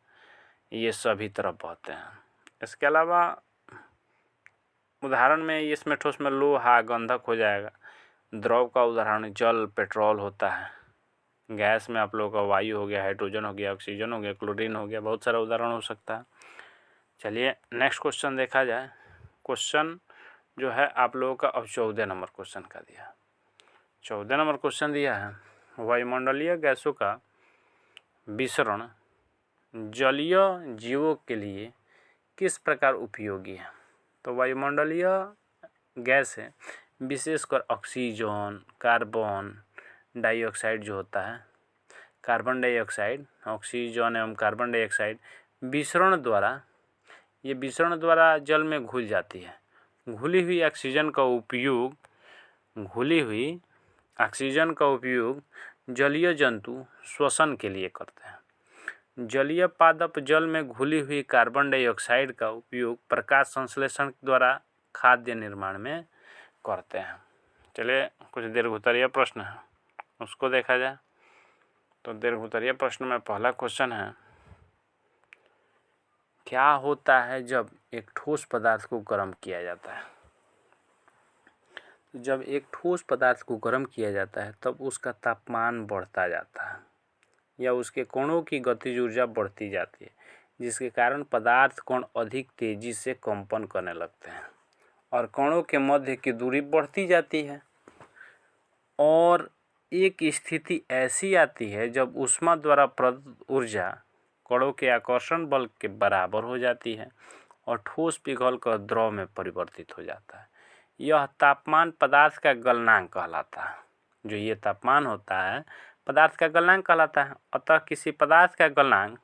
ये सभी तरफ बहते हैं। इसके अलावा उदाहरण में इसमें ठोस में लोहा गंधक हो जाएगा। द्रव का उदाहरण जल, पेट्रोल होता है। गैस में आप लोगों का वायु हो गया, हाइड्रोजन हो गया, ऑक्सीजन हो गया, क्लोरीन हो गया, बहुत सारा उदाहरण हो सकता है। चलिए नेक्स्ट क्वेश्चन देखा जाए। क्वेश्चन जो है आप लोगों का अब 14 नंबर क्वेश्चन का दिया। 14 नंबर क्वेश्चन दिया है, वायुमंडलीय गैसों का विसरण जलीय जीवों के लिए किस प्रकार उपयोगी है। तो वायुमंडलीय गैस है, विशेषकर ऑक्सीजन, कार्बन डाइऑक्साइड जो होता है, कार्बन डाइऑक्साइड, ऑक्सीजन एवं कार्बन डाइऑक्साइड विसरण द्वारा, ये विसरण द्वारा जल में घुल जाती है। घुली हुई ऑक्सीजन का उपयोग जलीय जंतु श्वसन के लिए करते हैं। जलीय पादप जल में घुली हुई कार्बन डाइऑक्साइड का उपयोग प्रकाश संश्लेषण द्वारा खाद्य निर्माण में करते हैं। चलिए कुछ दीर्घोत्तरीय प्रश्न है उसको देखा जाए। तो दीर्घोत्तरीय प्रश्न में पहला क्वेश्चन है, क्या होता है जब एक ठोस पदार्थ को गर्म किया जाता है। जब एक ठोस पदार्थ को गर्म किया जाता है तब उसका तापमान बढ़ता जाता है या उसके कणों की गतिज ऊर्जा बढ़ती जाती है, जिसके कारण पदार्थ कण अधिक तेजी से कंपन करने लगते हैं और कणों के मध्य की दूरी बढ़ती जाती है। और एक स्थिति ऐसी आती है जब ऊष्मा द्वारा प्रदत्त ऊर्जा कणों के आकर्षण बल के बराबर हो जाती है और ठोस पिघलकर द्रव में परिवर्तित हो जाता है। यह तापमान पदार्थ का गलनांक कहलाता है। जो ये तापमान होता है पदार्थ का गलनांक कहलाता है। अतः किसी पदार्थ का गलनांक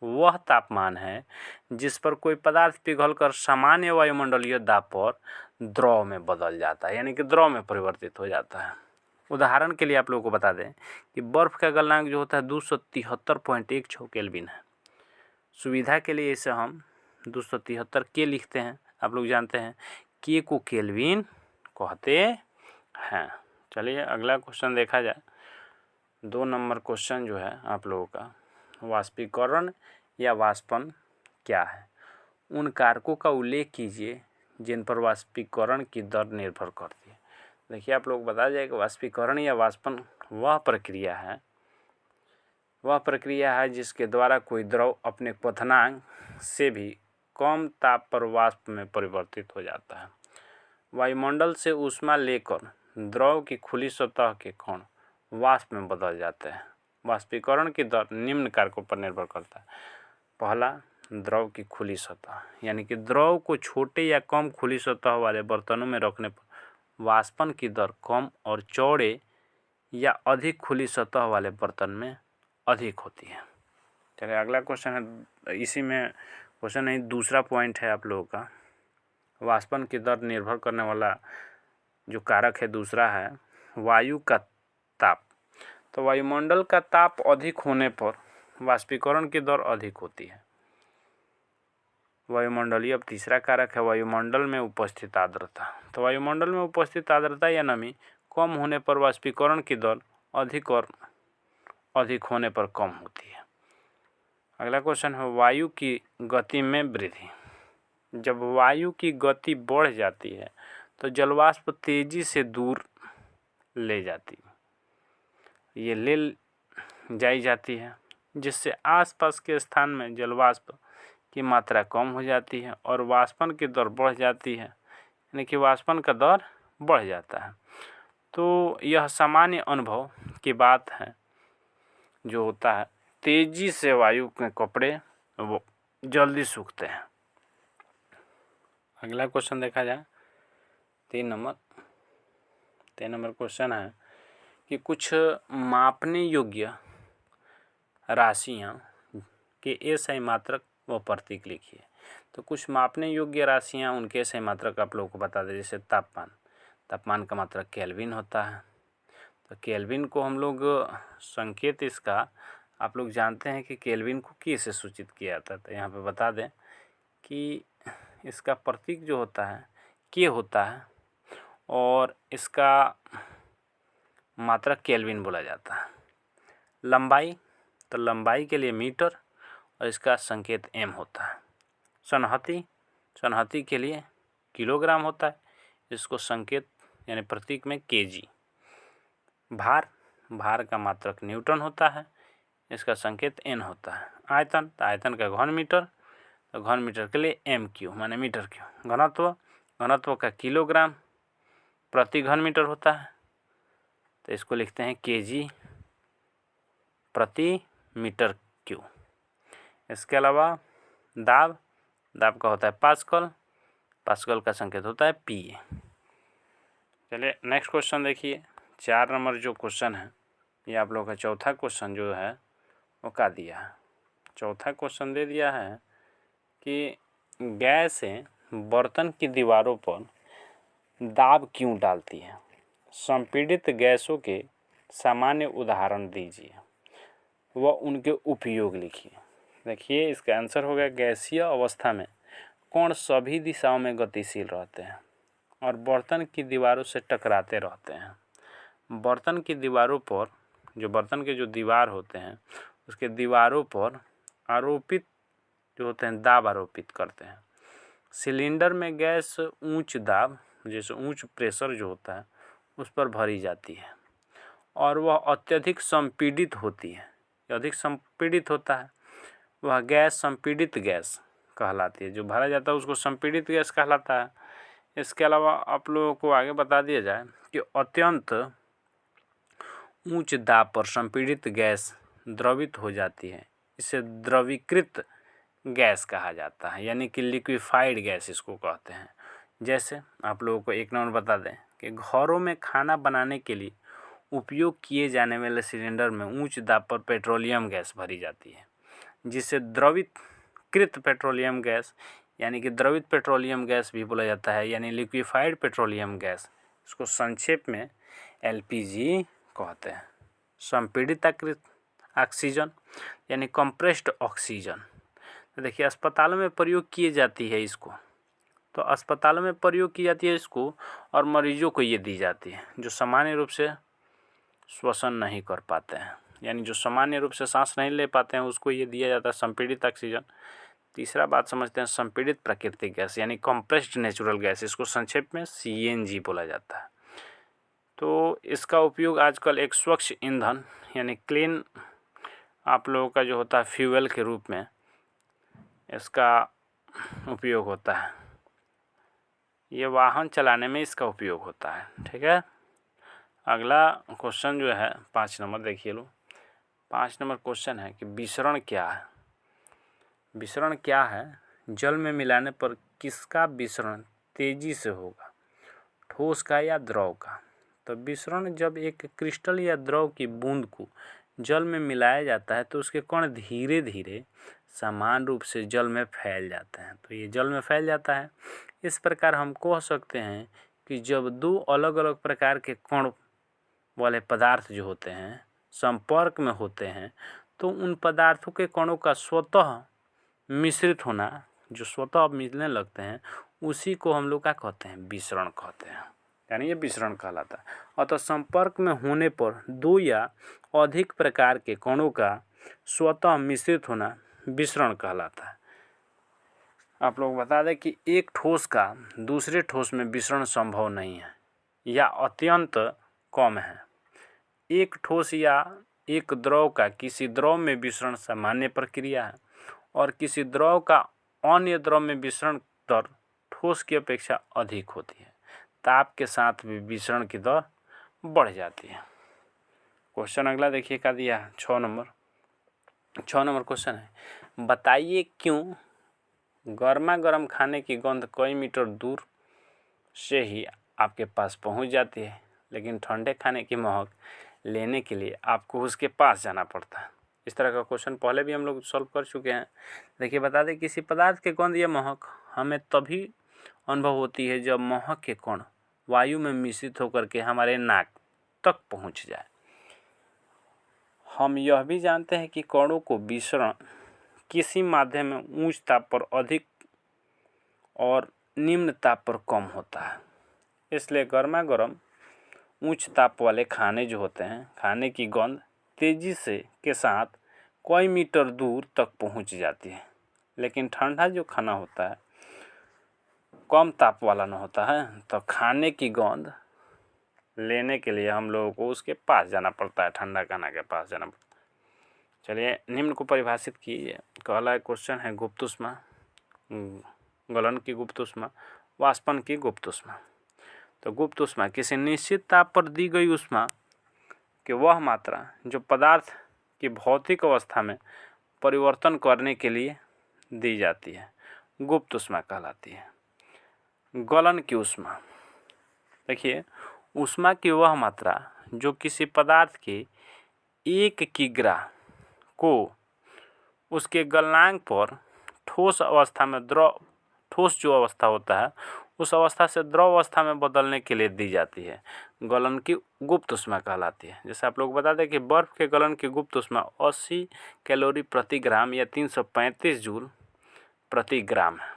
वह तापमान है जिस पर कोई पदार्थ पिघलकर सामान्य वायुमंडलीय दाब पर द्रव में बदल जाता है, यानी कि द्रव में परिवर्तित हो जाता है। उदाहरण के लिए आप लोगों को बता दें कि बर्फ़ का गलनांक जो होता है 273.16 केल्विन है। सुविधा के लिए इसे हम 273 के लिखते हैं। आप लोग जानते हैं के को केल्विन कहते हैं। चलिए अगला क्वेश्चन देखा जाए। 2 नंबर क्वेश्चन जो है आप लोगों का, वाष्पीकरण या वाष्पन क्या है। उन कारकों का उल्लेख कीजिए जिन पर वाष्पीकरण की दर निर्भर करती है। देखिए आप लोग बता जाए कि वाष्पीकरण या वाष्पन वह प्रक्रिया है जिसके द्वारा कोई द्रव अपने क्वथनांक से भी कम ताप पर वाष्प में परिवर्तित हो जाता है। वायुमंडल से ऊष्मा लेकर द्रव की खुली सतह के कण वाष्प में बदल जाते हैं। वाष्पीकरण की दर निम्न कारकों पर निर्भर करता है। पहला, द्रव की खुली सतह, यानी कि द्रव को छोटे या कम खुली सतह वाले बर्तनों में रखने पर वाष्पन की दर कम और चौड़े या अधिक खुली सतह वाले बर्तन में अधिक होती है। चलिए अगला क्वेश्चन है, इसी में क्वेश्चन नहीं दूसरा पॉइंट है आप लोगों का, वाष्पन की दर निर्भर करने वाला जो कारक है दूसरा है वायु का ताप। तो वायुमंडल का ताप अधिक होने पर वाष्पीकरण की दर अधिक होती है। वायुमंडलीय अब तीसरा कारक है वायुमंडल में उपस्थित आर्द्रता। तो वायुमंडल में उपस्थित आर्द्रता या नमी कम होने पर वाष्पीकरण की दर अधिक और अधिक होने पर कम होती है। अगला क्वेश्चन है वायु की गति में वृद्धि। जब वायु की गति बढ़ जाती है तो जलवाष्प तेजी से दूर ले जाती है, जिससे आसपास के स्थान में जलवाष्प की मात्रा कम हो जाती है और वाष्पन की दर बढ़ जाती है, यानी कि वाष्पन का दर बढ़ जाता है। तो यह सामान्य अनुभव की बात है जो होता है, तेजी से वायु के कपड़े वो जल्दी सूखते हैं। अगला क्वेश्चन देखा जाए 3 नंबर क्वेश्चन है कि कुछ मापने योग्य राशियां के एसआई मात्रक व प्रतीक लिखिए। तो कुछ मापने योग्य राशियां उनके एसआई मात्रक आप लोगों को बता दें। जैसे तापमान का मात्रक केल्विन होता है। तो केल्विन को हम लोग संकेत इसका आप लोग जानते हैं कि केल्विन को के से सूचित किया जाता है। तो यहाँ पे बता दें कि इसका प्रतीक जो होता है के होता है और इसका मात्रक केल्विन बोला जाता है। लंबाई, तो लंबाई के लिए मीटर और इसका संकेत एम होता है। सनहती के लिए किलोग्राम होता है, इसको संकेत यानी प्रतीक में केजी। भार का मात्रक न्यूटन होता है, इसका संकेत एन होता है। आयतन, तो आयतन का घन मीटर, तो घन मीटर के लिए एम क्यू माने मीटर क्यू। घनत्व का किलोग्राम प्रति घन मीटर होता है, तो इसको लिखते हैं केजी प्रति मीटर क्यू। इसके अलावा दाब का होता है पास्कल का संकेत होता है पी। चलिए नेक्स्ट क्वेश्चन देखिए। 4 नंबर जो क्वेश्चन है ये आप लोगों का चौथा क्वेश्चन जो है वो क्या दिया है। चौथा क्वेश्चन दे दिया है कि गैस बर्तन की दीवारों पर दाब क्यों डालती है। संपीड़ित गैसों के सामान्य उदाहरण दीजिए व उनके उपयोग लिखिए। देखिए इसका आंसर होगा गैसीय अवस्था में कण सभी दिशाओं में गतिशील रहते हैं और बर्तन की दीवारों से टकराते रहते हैं। बर्तन की दीवारों पर जो बर्तन के जो दीवार होते हैं उसके दीवारों पर आरोपित जो होते हैं दाब आरोपित करते हैं। सिलेंडर में गैस उच्च दाब जैसे उच्च प्रेशर जो होता है उस पर भरी जाती है और वह अत्यधिक संपीड़ित होती है। अधिक संपीड़ित होता है वह गैस संपीड़ित गैस कहलाती है। जो भरा जाता है उसको संपीड़ित गैस कहलाता है। इसके अलावा आप लोगों को आगे बता दिया जाए कि अत्यंत उच्च दाब पर संपीड़ित गैस द्रवित हो जाती है, इसे द्रवीकृत गैस कहा जाता है, यानी कि लिक्विफाइड गैस इसको कहते हैं। जैसे आप लोगों को एक नंबर बता दें कि घरों में खाना बनाने के लिए उपयोग किए जाने वाले सिलेंडर में उच्च दाब पर पेट्रोलियम गैस भरी जाती है, जिसे द्रवीकृत पेट्रोलियम गैस यानी कि द्रवित पेट्रोलियम गैस भी बोला जाता है, यानी लिक्विफाइड पेट्रोलियम गैस, इसको संक्षेप में एलपीजी कहते हैं। संपीड़ितकृत ऑक्सीजन यानी कंप्रेस्ड ऑक्सीजन, तो देखिए अस्पतालों में प्रयोग की जाती है इसको, तो अस्पतालों में प्रयोग की जाती है इसको और मरीजों को ये दी जाती है जो सामान्य रूप से श्वसन नहीं कर पाते हैं, यानी जो सामान्य रूप से सांस नहीं ले पाते हैं उसको ये दिया जाता है संपीड़ित ऑक्सीजन। तीसरा बात समझते हैं संपीड़ित प्राकृतिक गैस यानी कंप्रेस्ड नेचुरल गैस, इसको संक्षेप में सीएनजी बोला जाता है। तो इसका उपयोग आजकल एक स्वच्छ ईंधन यानी क्लीन आप लोगों का जो होता है फ्यूल के रूप में इसका उपयोग होता है। ये वाहन चलाने में इसका उपयोग होता है। ठीक है, अगला क्वेश्चन जो है 5 नंबर देखिए लो। 5 नंबर क्वेश्चन है कि विसरण क्या है। विसरण क्या है, जल में मिलाने पर किसका विसरण तेजी से होगा, ठोस का या द्रव का। तो विसरण जब एक क्रिस्टल या द्रव की बूंद को जल में मिलाया जाता है तो उसके कण धीरे धीरे समान रूप से जल में फैल जाते हैं, तो ये जल में फैल जाता है। इस प्रकार हम कह सकते हैं कि जब दो अलग अलग प्रकार के कण वाले पदार्थ जो होते हैं संपर्क में होते हैं तो उन पदार्थों के कणों का स्वतः मिश्रित होना, जो स्वतः मिलने लगते हैं, उसी को हम लोग क्या कहते हैं, विसरण कहते हैं, यानी ये विसरण कहलाता है। अतः संपर्क में होने पर दो या अधिक प्रकार के कणों का स्वतः मिश्रित होना विसरण कहलाता है। आप लोग बता दें कि एक ठोस का दूसरे ठोस में विसरण संभव नहीं है या अत्यंत कम है। एक ठोस या एक द्रव का किसी द्रव में विसरण सामान्य प्रक्रिया है और किसी द्रव का अन्य द्रव में विसरण दर ठोस की अपेक्षा अधिक होती है। ताप के साथ भी विसरण की दर बढ़ जाती है। क्वेश्चन अगला देखिए क्या दिया है, 6 नंबर क्वेश्चन है, बताइए क्यों गर्मा गर्म खाने की गंध कई मीटर दूर से ही आपके पास पहुंच जाती है, लेकिन ठंडे खाने की महक लेने के लिए आपको उसके पास जाना पड़ता है। इस तरह का क्वेश्चन पहले भी हम लोग सॉल्व कर चुके हैं। देखिए बता दें किसी पदार्थ के गंध या महक हमें तभी अनुभव होती है जब महक के कण वायु में मिश्रित होकर के हमारे नाक तक पहुंच जाए। हम यह भी जानते हैं कि कणों को विसरण किसी माध्यम में उच्च ताप पर अधिक और निम्न ताप पर कम होता है। इसलिए गर्मा गर्म उच्च ताप वाले खाने जो होते हैं, खाने की गंध तेजी से के साथ कई मीटर दूर तक पहुंच जाती है। लेकिन ठंडा जो खाना होता है, कम ताप वाला न होता है, तो खाने की गंध लेने के लिए हम लोगों को उसके पास जाना पड़ता है, ठंडा खाना के पास जाना पड़ता है। चलिए निम्न को परिभाषित कीजिए। पहला क्वेश्चन है गुप्त ऊष्मा, गलन की गुप्त ऊष्मा, वाष्पन की गुप्त ऊष्मा। तो गुप्त ऊष्मा किसी निश्चित ताप पर दी गई ऊष्मा कि वह मात्रा जो पदार्थ की भौतिक अवस्था में परिवर्तन करने के लिए दी जाती है, गुप्त ऊष्मा कहलाती है। गलन की ऊष्मा, देखिए ऊष्मा की वह मात्रा जो किसी पदार्थ के 1 किग्रा को उसके गलनांक पर ठोस अवस्था में ठोस जो अवस्था होता है उस अवस्था से द्रव अवस्था में बदलने के लिए दी जाती है, गलन की गुप्त ऊष्मा कहलाती है। जैसे आप लोग बता दें कि बर्फ़ के गलन की गुप्त ऊष्मा 80 कैलोरी प्रति ग्राम या 335 जूल प्रति ग्राम है।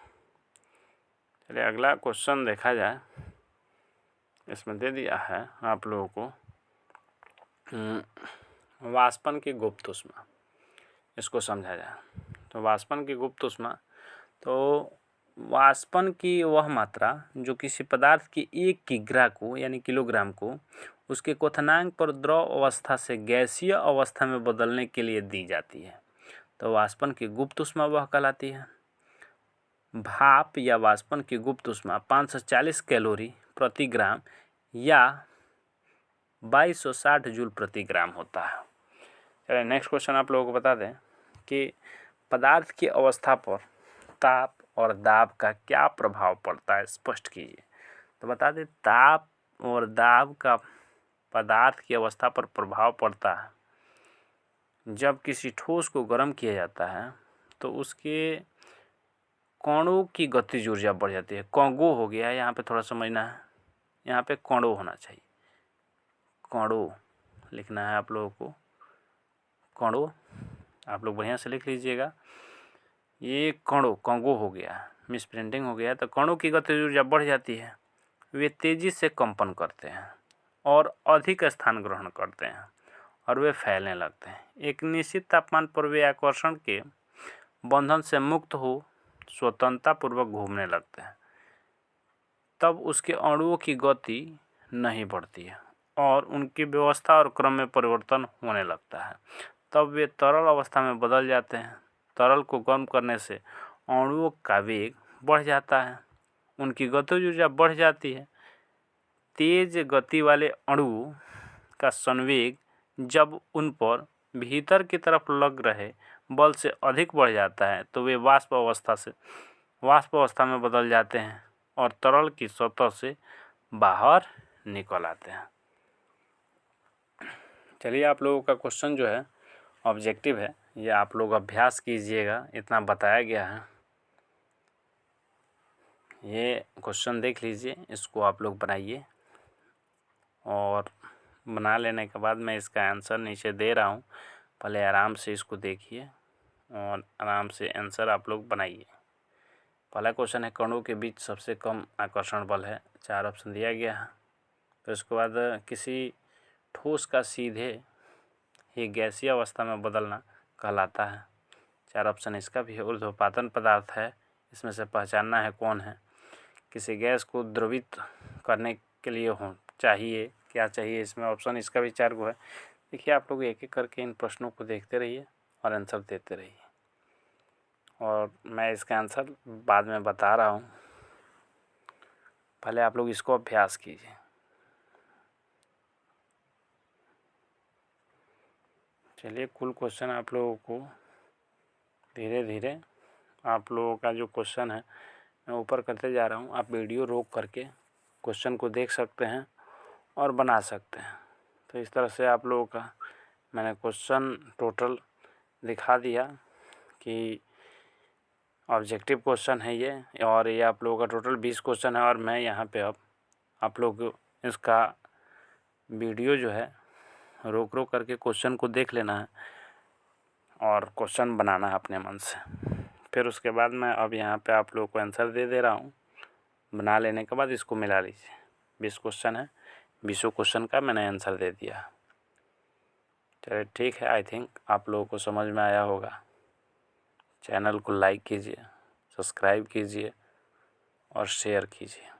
चलिए अगला क्वेश्चन देखा जाए। इसमें दे दिया है आप लोगों को वाष्पन की गुप्त ऊष्मा, इसको समझा जाए। तो वाष्पन की गुप्त ऊष्मा, तो वाष्पन की वह मात्रा जो किसी पदार्थ की 1 किग्रा को यानी किलोग्राम को उसके क्वथनांक पर द्रव अवस्था से गैसीय अवस्था में बदलने के लिए दी जाती है, तो वाष्पन की गुप्त ऊष्मा वह कहलाती है। भाप या वाष्पन की गुप्त ऊष्मा 540 कैलोरी प्रति ग्राम या 2260 जूल प्रति ग्राम होता है। चलिए नेक्स्ट क्वेश्चन आप लोगों को बता दें कि पदार्थ की अवस्था पर ताप और दाब का क्या प्रभाव पड़ता है, स्पष्ट कीजिए। तो बता दें ताप और दाब का पदार्थ की अवस्था पर प्रभाव पड़ता है। जब किसी ठोस को गर्म किया जाता है तो उसके कणों की गतिज ऊर्जा बढ़ जाती है। कणों हो गया, यहाँ पे थोड़ा समझना है, यहाँ पे कणों होना चाहिए, कणों लिखना है आप लोगों को, कणों आप लोग बढ़िया से लिख लीजिएगा। ये कणों हो गया, मिस प्रिंटिंग हो गया। तो कणों की गतिज ऊर्जा बढ़ जाती है, वे तेज़ी से कंपन करते हैं और अधिक स्थान ग्रहण करते हैं और वे फैलने लगते हैं। एक निश्चित तापमान पर वे आकर्षण के बंधन से मुक्त हो स्वतंत्रतापूर्वक घूमने लगते हैं। तब उसके अणुओं की गति नहीं बढ़ती है और उनकी व्यवस्था और क्रम में परिवर्तन होने लगता है। तब वे तरल अवस्था में बदल जाते हैं। तरल को गर्म करने से अणुओं का वेग बढ़ जाता है, उनकी गतिज ऊर्जा बढ़ जाती है। तेज गति वाले अणु का संवेग जब उन पर भीतर की तरफ लग रहे बल से अधिक बढ़ जाता है तो वे वाष्प अवस्था में बदल जाते हैं और तरल की सतह से बाहर निकल आते हैं। चलिए आप लोगों का क्वेश्चन जो है ऑब्जेक्टिव है, ये आप लोग अभ्यास कीजिएगा, इतना बताया गया है। ये क्वेश्चन देख लीजिए, इसको आप लोग बनाइए और बना लेने के बाद मैं इसका आंसर नीचे दे रहा हूँ, पहले आराम से इसको देखिए और आराम से आंसर आप लोग बनाइए। पहला क्वेश्चन है कणों के बीच सबसे कम आकर्षण बल है, 4 ऑप्शन दिया गया है। फिर उसके बाद किसी ठोस का सीधे ही गैसीय अवस्था में बदलना कहलाता है, 4 ऑप्शन इसका भी है। ऊर्ध्वपातन पदार्थ है, इसमें से पहचानना है कौन है। किसी गैस को द्रवित करने के लिए क्या चाहिए, इसमें ऑप्शन इसका भी 4 गो है। देखिए आप लोग एक एक करके इन प्रश्नों को देखते रहिए और आंसर देते रहिए और मैं इसका आंसर बाद में बता रहा हूँ, पहले आप लोग इसको अभ्यास कीजिए। चलिए कुल क्वेश्चन आप लोगों को धीरे धीरे आप लोगों का जो क्वेश्चन है मैं ऊपर करते जा रहा हूँ। आप वीडियो रोक करके क्वेश्चन को देख सकते हैं और बना सकते हैं। तो इस तरह से आप लोगों का मैंने क्वेश्चन टोटल दिखा दिया कि ऑब्जेक्टिव क्वेश्चन है ये, और ये आप लोगों का टोटल 20 क्वेश्चन है और मैं यहाँ पे अब आप लोग इसका वीडियो जो है रोक रोक करके क्वेश्चन को देख लेना है और क्वेश्चन बनाना है अपने मन से। फिर उसके बाद मैं अब यहाँ पे आप लोगों को आंसर दे रहा हूँ। बना लेने के बाद इसको मिला लीजिए। 20 क्वेश्चन है, 20 क्वेश्चन का मैंने आंसर दे दिया। चलिए ठीक है, आई थिंक आप लोगों को समझ में आया होगा। चैनल को लाइक कीजिए, सब्सक्राइब कीजिए और शेयर कीजिए।